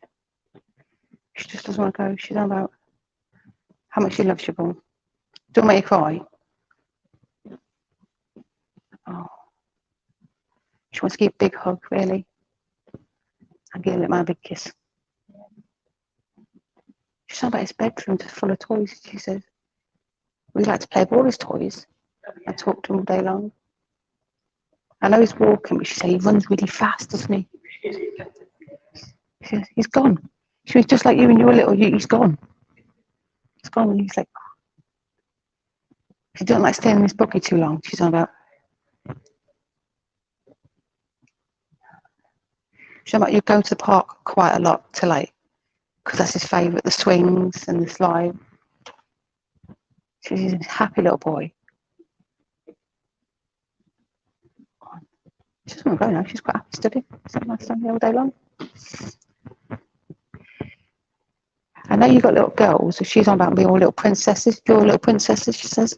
She just doesn't want to go. She's on about how much she loves you, Paul. Don't make you cry. Oh. She wants to give a big hug, really. And give him a big kiss. She's talking about his bedroom just full of toys, she says. We like to play with all his toys and talk to him all day long. I know he's walking, but she said he runs really fast, doesn't he? She says, he's gone. She was just like you when you were little, he's gone. He's gone. And he's like, she doesn't like staying in this buggy too long. She's on about. She's on about you go to the park quite a lot to like, because that's his favourite, the swings and the slide. She's a happy little boy. She doesn't want to go now. She's quite happy studying. Something like studying all day long. I know you've got little girls, so she's on about being all little princesses. You're little princesses, she says.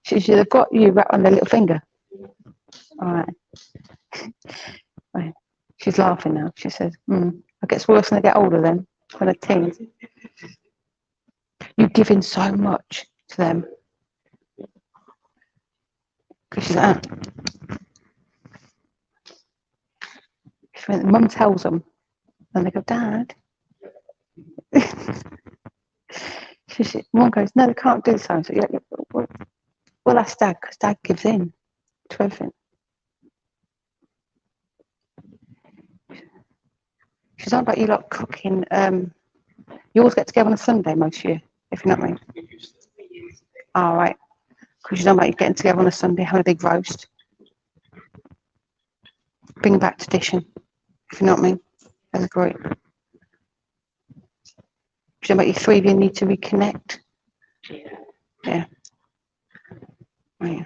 She should have got you wrapped on their little finger. All right. Right. She's laughing now. She says, it gets worse when they get older then, when they're teens. You give in so much to them. Because she's like, when mum tells them, and they go, Dad. Mum goes, no, they can't do so. So yeah, well, that's Dad, because Dad gives in to everything. She's on about you lot cooking. You always get together on a Sunday most year, if you know what I mean. All right. Because she's on about you getting together on a Sunday, having a big roast. Bring back tradition, if you know what I mean, as a group. She's on about you three of you need to reconnect. Yeah. Right.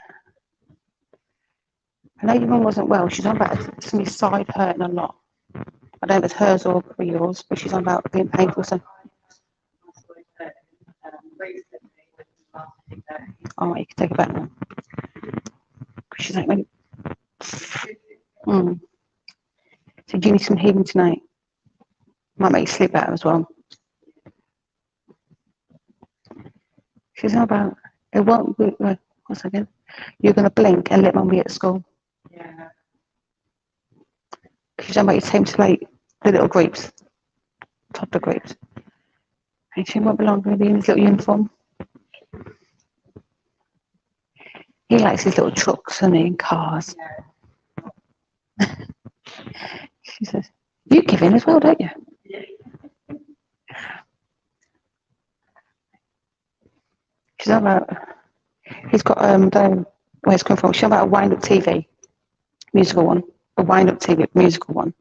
I know your mum wasn't well. She's on about somebody's side hurting a lot. I don't know if it's hers or yours, but she's on about being painful. So, oh, you can take it back now. She's like, so do you need some healing tonight? Might make you sleep better as well. She's on about, it won't be, what's again? You're going to blink and let mum be at school. Yeah. She's on about you take to like the little grapes, toddler grapes. And she won't belong to be in his little uniform. He likes his little trucks and cars. Yeah. She says, you give in as well, don't you? Yeah. She's on about, he's got, don't know where it's coming from. She's on about a wind-up TV, musical one. A wind-up TV, musical one.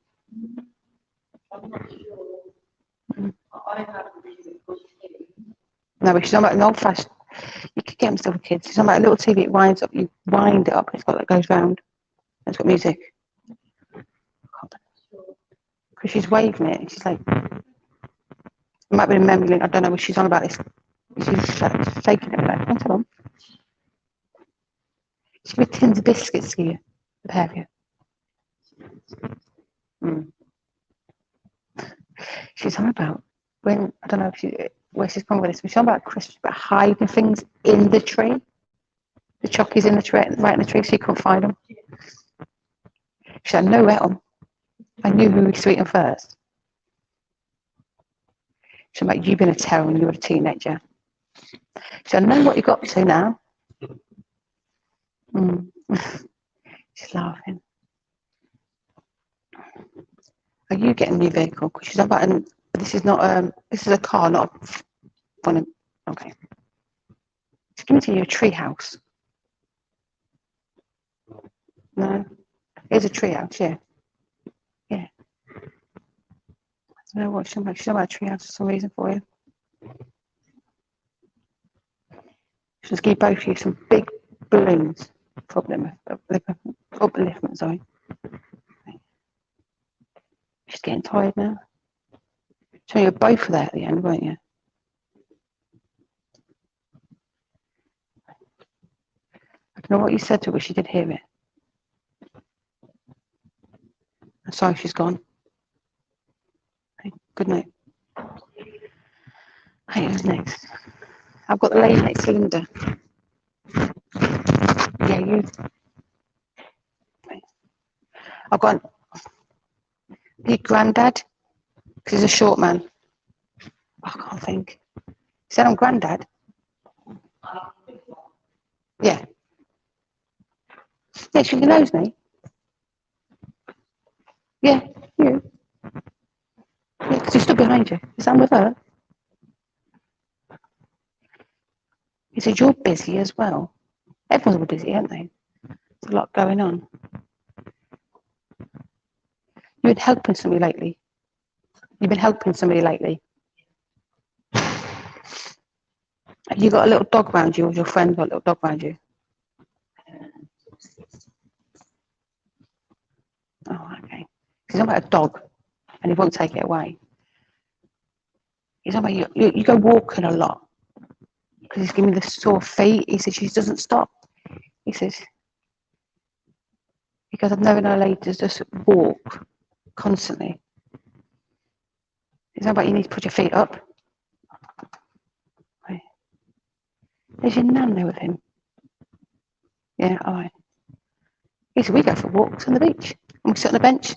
I'm not sure. I have a really good TV. No, but she's on about an old-fashioned, you could get them still for kids. She's on about a little TV, it winds up, you wind it up, it's got that goes round. It's got music. Because she's waving it, and she's like, it might be a memory link, I don't know, but she's on about this. She's like, shaking it, like, come on. She's with tins of biscuits to you, the pair of you. She's on about, when, I don't know if where she's going with this, but she's on about Christmas, about hiding things in the tree. The chockies in the tree, right in the tree, so you couldn't find them. She said, no, ate them. I knew who was sweeting first. She said, like, you've been a terror when you were a teenager. She said, I know what you got to now. She's laughing. Are you getting a new vehicle? Because she's about, this is not, this is a car, not one. Okay. She's giving to you a tree house. No? Here's a tree house, yeah. Yeah. I don't know what she's about. She's about a tree house for some reason for you. She'll give both of you some big balloons for upliftment, sorry. She's getting tired now. So you're both there at the end, weren't you? I don't know what you said to her, but she did hear it. I'm sorry she's gone. Okay, good night. Hey, who's next? I've got the lady next to Linda. Yeah, you. I've got your granddad, because he's a short man. I can't think. He said I'm granddad. Yeah. Yeah, she knows me. Yeah, you. Yeah, because he stood behind you. Is that with her? He said, you're busy as well. Everyone's busy, aren't they? There's a lot going on. You've been helping somebody lately. You've been helping somebody lately. You got a little dog around you, or your friend got a little dog around you? Oh, okay. He's talking about a dog, and he won't take it away. He's talking about you go walking a lot, because he's giving me the sore feet. He said she doesn't stop. He says, because I've never known a lady to just walk constantly. It's not about you need to put your feet up. Right. There's your nan there with him. Yeah, all right. He said, we go for walks on the beach and we sit on the bench.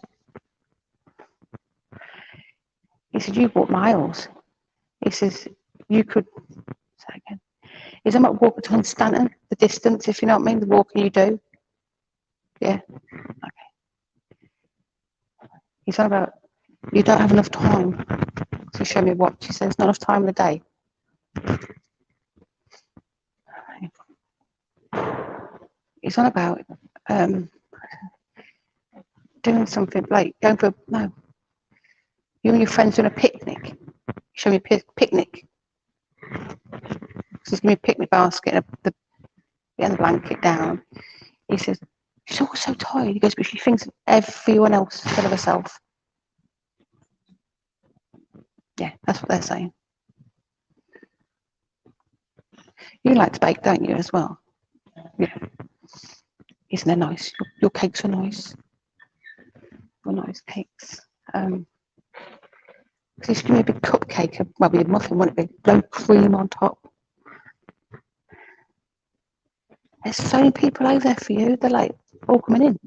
He said, you walk miles. He says, you could, say again. He said, I'm not walking to Hunstanton, the distance, if you know what I mean, the walking you do. Yeah, okay. He's on about, you don't have enough time. So he showed me a watch. He says, not enough time in the day. He's on about doing something like going for no. You and your friends doing a picnic. Show me a picnic. So he's giving me a picnic basket and the blanket down. He says, she's always so tired. He goes, but she thinks of everyone else instead of herself. Yeah, that's what they're saying. You like to bake, don't you, as well? Yeah. Isn't they nice? Your cakes are nice. Your nice cakes. Just give me a big cupcake, well, be a muffin, wouldn't it be? No cream on top. There's so many people over there for you. They're like all coming in.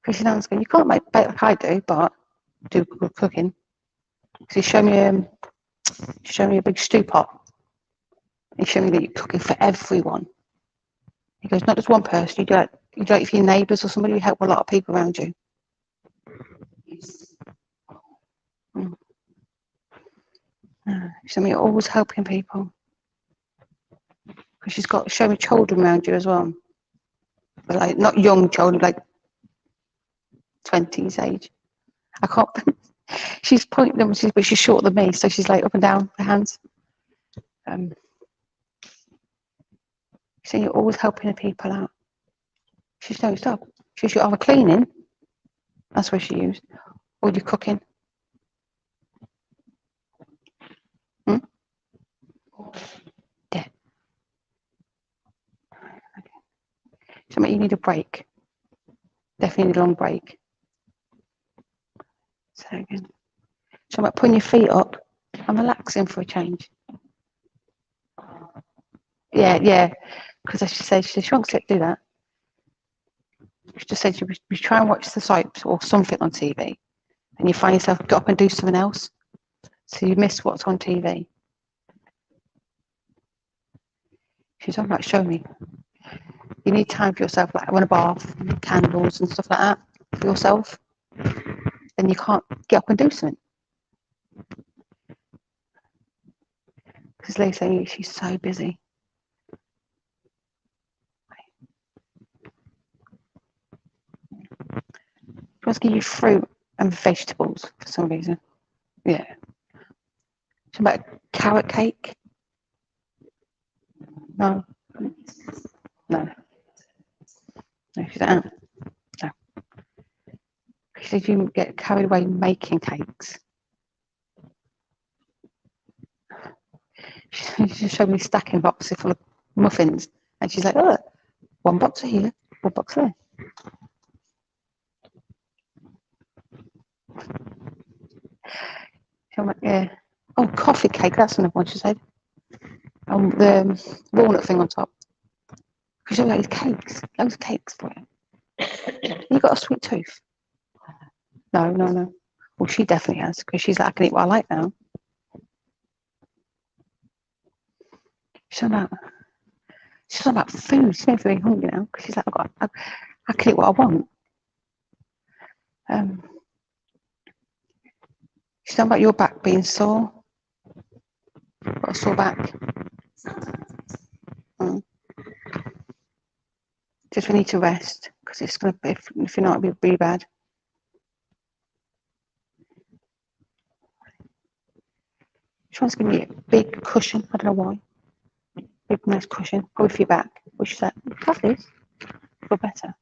Christian Ann's going, you can't bake like I do, but do good cooking. So you show me a big stew pot. You show me that you're cooking for everyone. He goes, not just one person. You do it for your neighbours or somebody. You help a lot of people around you. So you're always helping people. Because she's got show me children around you as well. But like not young children, like 20s age. I can't. She's pointing them, but she's shorter than me, so she's like up and down her hands. So you're always helping the people out. She's don't stop. She's either cleaning, that's where she used, or you're cooking. Yeah. Okay. So you need a break. Definitely need a long break. So again. So I'm like putting your feet up and relaxing for a change. Yeah. Because as she said, she won't sit do that. She just said you try and watch the soaps or something on TV and you find yourself get up and do something else. So you miss what's on TV. She's talking about show me. You need time for yourself, like having a bath, candles and stuff like that for yourself. Then you can't get up and do something. Because Lisa, she's so busy. She wants to give you fruit and vegetables for some reason. Yeah. She's about carrot cake. No. She's like, no. She said you get carried away making cakes. She just showed me stacking boxes full of muffins. And she's like, oh, one box here, one box there. I'm like, yeah. Oh, coffee cake, that's another one she said. The walnut thing on top. Because you've got these cakes, loads of cakes for it. You got a sweet tooth? No. Well, she definitely has, because she's like, I can eat what I like now. She's talking about food. She's making me hungry now, because she's like, I can eat what I want. She's talking about your back being sore. Got a sore back. Just we need to rest, because it's going to be, if you're not, it'll be really bad. She wants to give me a big cushion. I don't know why. Big nice cushion. Go for your back. Which she's like, have this. Feel better.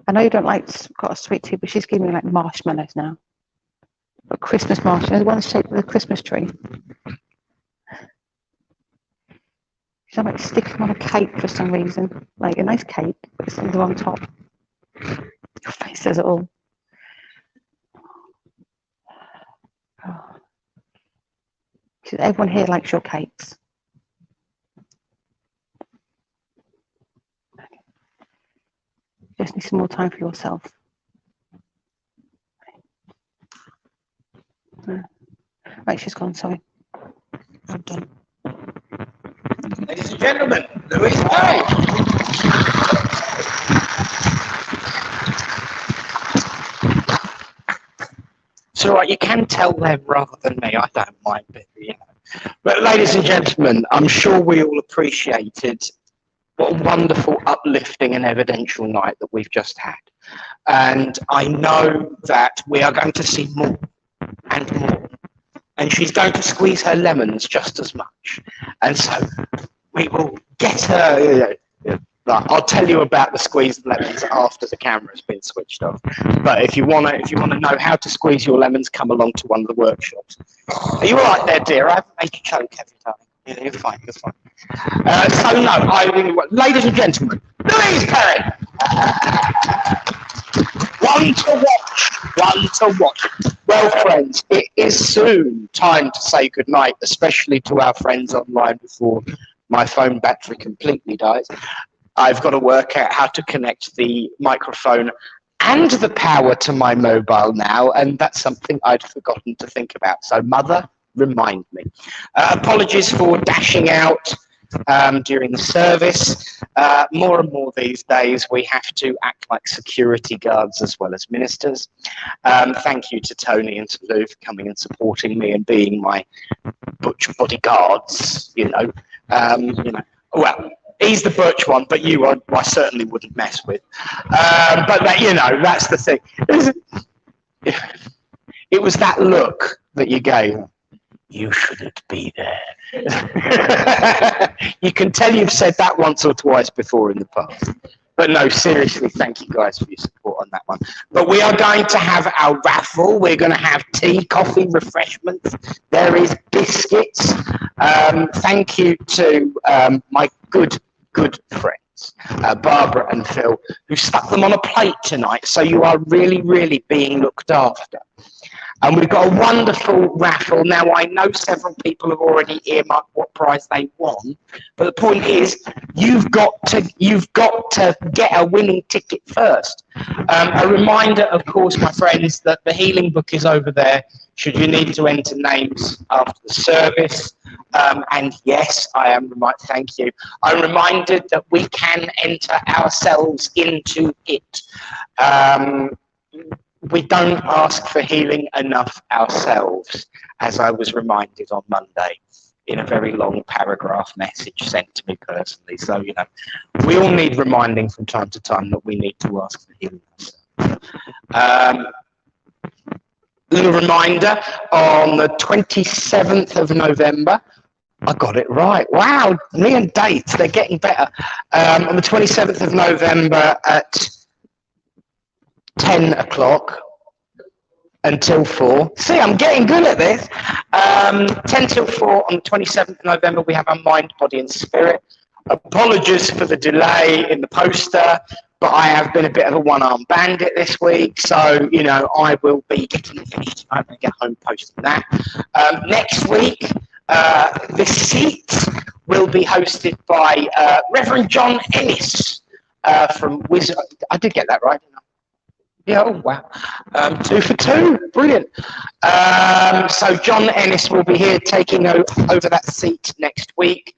I know you don't like got a sweet tooth, but she's giving me like marshmallows now. But Christmas marshmallows, the one shaped with a Christmas tree. She's like sticking on a cake for some reason, like a nice cake, but it's on the wrong top. Your face says it all. Oh. Everyone here likes your cakes. Just need some more time for yourself. Right, she's gone, sorry. I'm done. Ladies and gentlemen, Louise Perry. So right, you can tell them rather than me. I don't mind, but you know. But ladies and gentlemen, I'm sure we all appreciated what a wonderful, uplifting and evidential night that we've just had. And I know that we are going to see more and more. And she's going to squeeze her lemons just as much. And so we will get her, I'll tell you about the squeezed lemons after the camera's been switched off. But if you want to know how to squeeze your lemons, come along to one of the workshops. Are you all right there, dear? I haven't made you choke, have you, darling? Yeah, you're fine, you're fine. So no, ladies and gentlemen, Louise Perry! One to watch. Well, friends, it is soon time to say goodnight, especially to our friends online before my phone battery completely dies. I've got to work out how to connect the microphone and the power to my mobile now, and that's something I'd forgotten to think about. So, Mother, remind me. Apologies for dashing out during the service. More and more these days, we have to act like security guards as well as ministers. Thank you to Tony and to Lou for coming and supporting me and being my butch bodyguards, Well, he's the butch one, but you I certainly wouldn't mess with. But that, that's the thing. It was that look that you gave. You shouldn't be there. You can tell you've said that once or twice before in the past. But no, seriously, thank you guys for your support on that one. But we are going to have our raffle. We're going to have tea, coffee, refreshments. There is biscuits. Thank you to my good friends, Barbara and Phil, who stuck them on a plate tonight. So you are really, really being looked after. And we've got a wonderful raffle. Now, I know several people have already earmarked what prize they want, but the point is, you've got to get a winning ticket first. A reminder, of course, my friends, that the healing book is over there, should you need to enter names after the service. And yes, I am reminded, thank you. I'm reminded that we can enter ourselves into it. We don't ask for healing enough ourselves, as I was reminded on Monday in a very long paragraph message sent to me personally. So, we all need reminding from time to time that we need to ask for healing ourselves. Little reminder, on the 27th of November, I got it right. Wow, me and dates, they're getting better. On the 27th of November at 10 o'clock until 4. See, I'm getting good at this. 10 till 4 on the 27th of November, we have our Mind, Body and Spirit. Apologies for the delay in the poster, but I have been a bit of a one-armed bandit this week, so, I will be getting finished. I'm going to get home posting that. Next week, the seats will be hosted by Reverend John Ennis from Wizard. I did get that right, didn't I? Yeah, oh wow. 2 for 2, brilliant. So John Ennis will be here taking over that seat next week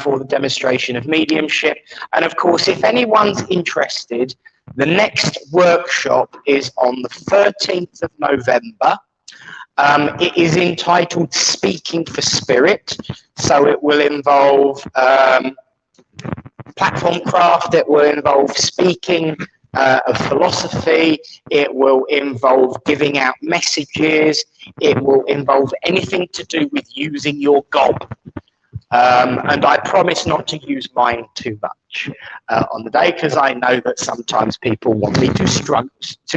for the demonstration of mediumship. And of course, if anyone's interested, the next workshop is on the 13th of November. It is entitled Speaking for Spirit. So it will involve platform craft, it will involve speaking of philosophy, it will involve giving out messages, it will involve anything to do with using your gob. And I promise not to use mine too much on the day, because I know that sometimes people want me to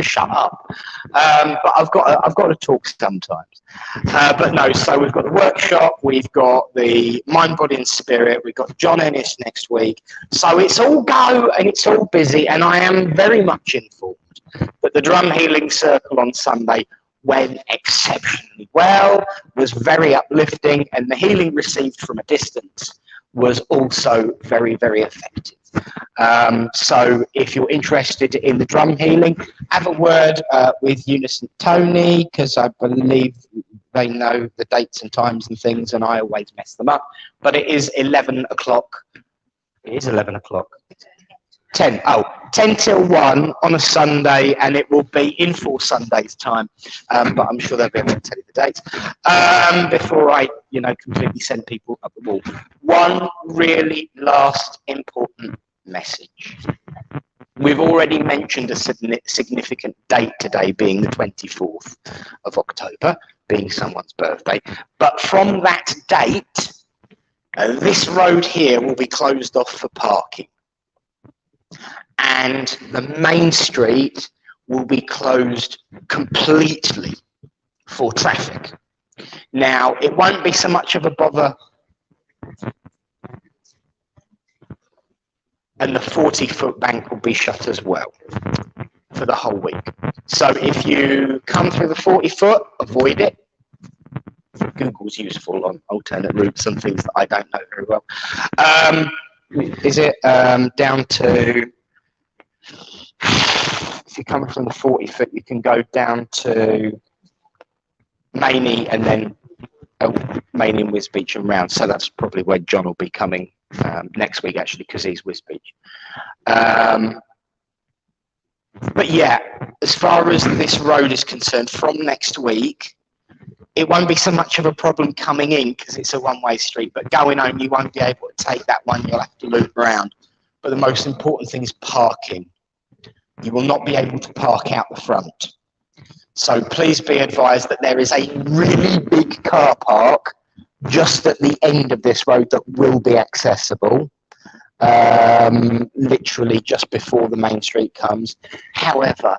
shut up. But I've got to talk sometimes. But no, so we've got the workshop, we've got the Mind, Body and Spirit, we've got John Ennis next week. So it's all go and it's all busy, and I am very much informed that the Drum Healing Circle on Sunday went exceptionally well, was very uplifting, and the healing received from a distance was also very, very effective. So if you're interested in the drum healing, have a word with Eunice and Tony, because I believe they know the dates and times and things, and I always mess them up. But it is 11 o'clock. It is 11 o'clock. 10 till 1 on a Sunday, and it will be in 4 Sundays time, but I'm sure they'll be able to tell you the dates before I completely send people up the wall. One really last important message. We've already mentioned a significant date today being the 24th of October, being someone's birthday, but from that date this road here will be closed off for parking. And the main street will be closed completely for traffic. Now, it won't be so much of a bother, and the 40-foot bank will be shut as well for the whole week. So if you come through the 40-foot, avoid it. Google's useful on alternate routes and things that I don't know very well. Is it down to... If you're coming from the 40-foot, you can go down to Maney and then Maney and Wisbech and round. So that's probably where John will be coming next week, actually, because he's Wisbech. But yeah, as far as this road is concerned, from next week, it won't be so much of a problem coming in because it's a one-way street, but going home, you won't be able to take that one. You'll have to loop around. But the most important thing is parking. You will not be able to park out the front. So please be advised that there is a really big car park just at the end of this road that will be accessible, literally just before the main street comes. However,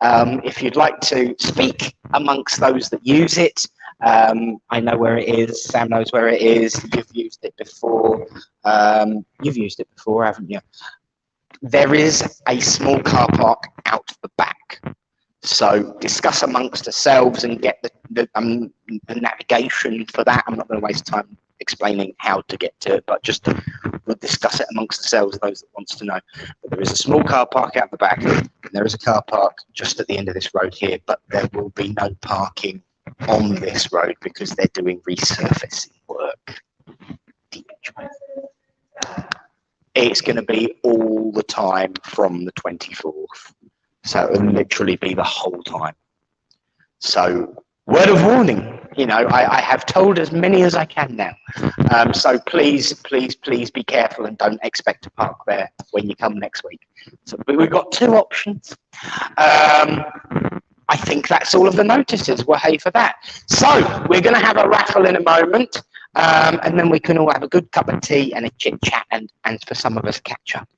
if you'd like to speak amongst those that use it, I know where it is, Sam knows where it is, you've used it before, haven't you? There is a small car park out the back. So discuss amongst yourselves and get the navigation for that. I'm not going to waste time explaining how to get to it, but just we'll discuss it amongst yourselves, those that wants to know. But there is a small car park out the back, and there is a car park just at the end of this road here, but there will be no parking on this road because they're doing resurfacing work. It's going to be all the time from the 24th. So it'll literally be the whole time. So word of warning, I have told as many as I can now. So please be careful and don't expect to park there when you come next week. So we've got 2 options. I think that's all of the notices. Well, hey for that. So we're going to have a raffle in a moment. And then we can all have a good cup of tea and a chit chat and for some of us catch up.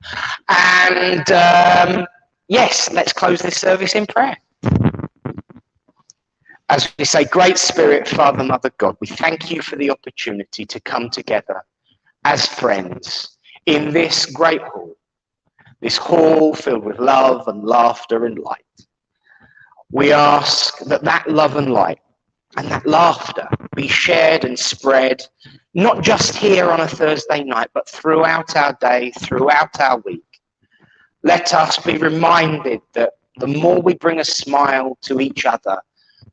And yes, let's close this service in prayer. As we say, Great Spirit, Father, Mother, God, we thank you for the opportunity to come together as friends in this great hall, this hall filled with love and laughter and light. We ask that love and light and that laughter be shared and spread, not just here on a Thursday night, but throughout our day, throughout our week. Let us be reminded that the more we bring a smile to each other,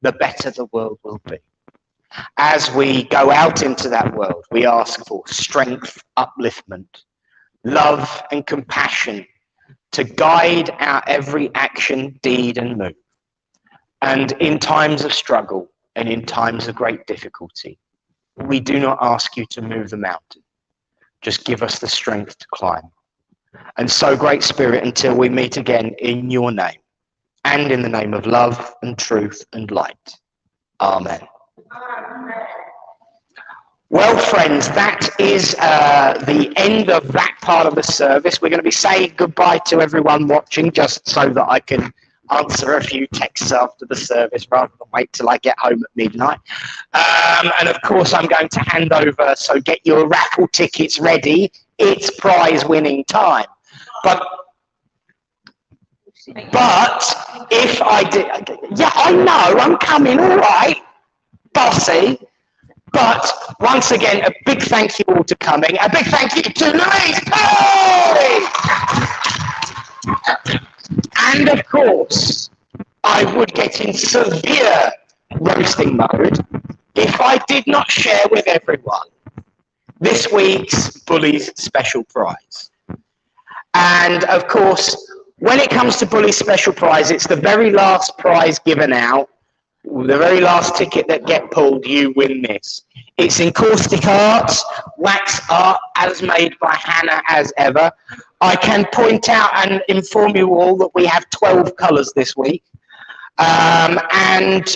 the better the world will be. As we go out into that world, we ask for strength, upliftment, love and compassion to guide our every action, deed and move. And in times of struggle and in times of great difficulty, we do not ask you to move the mountain. Just give us the strength to climb. And so, Great Spirit, until we meet again in your name and in the name of love and truth and light. Amen. Well, friends, that is the end of that part of the service. We're going to be saying goodbye to everyone watching, just so that I can answer a few texts after the service rather than wait till I get home at midnight. And of course, I'm going to hand over, so get your raffle tickets ready. It's prize winning time. But if I did, yeah, I know, I'm coming, all right, bossy. But once again, a big thank you all to coming. A big thank you to Louise Perry! And of course, I would get in severe roasting mode if I did not share with everyone this week's Bully's special prize. And of course, when it comes to Bully's special prize, it's the very last prize given out. The very last ticket that get pulled, you win this. It's encaustic arts, wax art, as made by Hannah as ever. I can point out and inform you all that we have 12 colours this week. And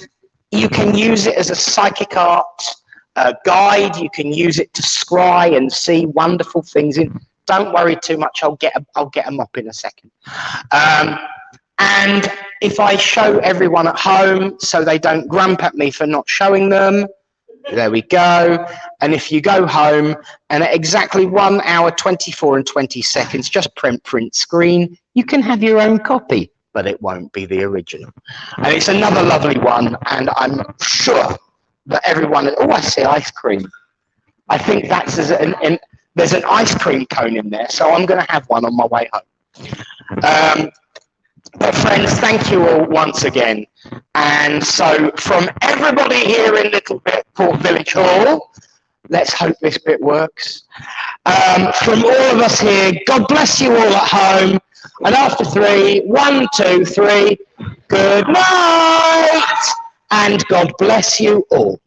you can use it as a psychic art guide. You can use it to scry and see wonderful things in. Don't worry too much. I'll get a mop in a second. And if I show everyone at home so they don't grump at me for not showing them, there we go. And if you go home and at exactly 1 hour, 24 and 20 seconds, just print screen, you can have your own copy, but it won't be the original. And it's another lovely one, and I'm sure that everyone, oh, I see ice cream. I think that's, there's an ice cream cone in there, so I'm going to have one on my way home. But friends, thank you all once again. And so from everybody here in Littleport Village Hall, let's hope this bit works. From all of us here, God bless you all at home. And after 3, 1, 2, 3, good night. And God bless you all.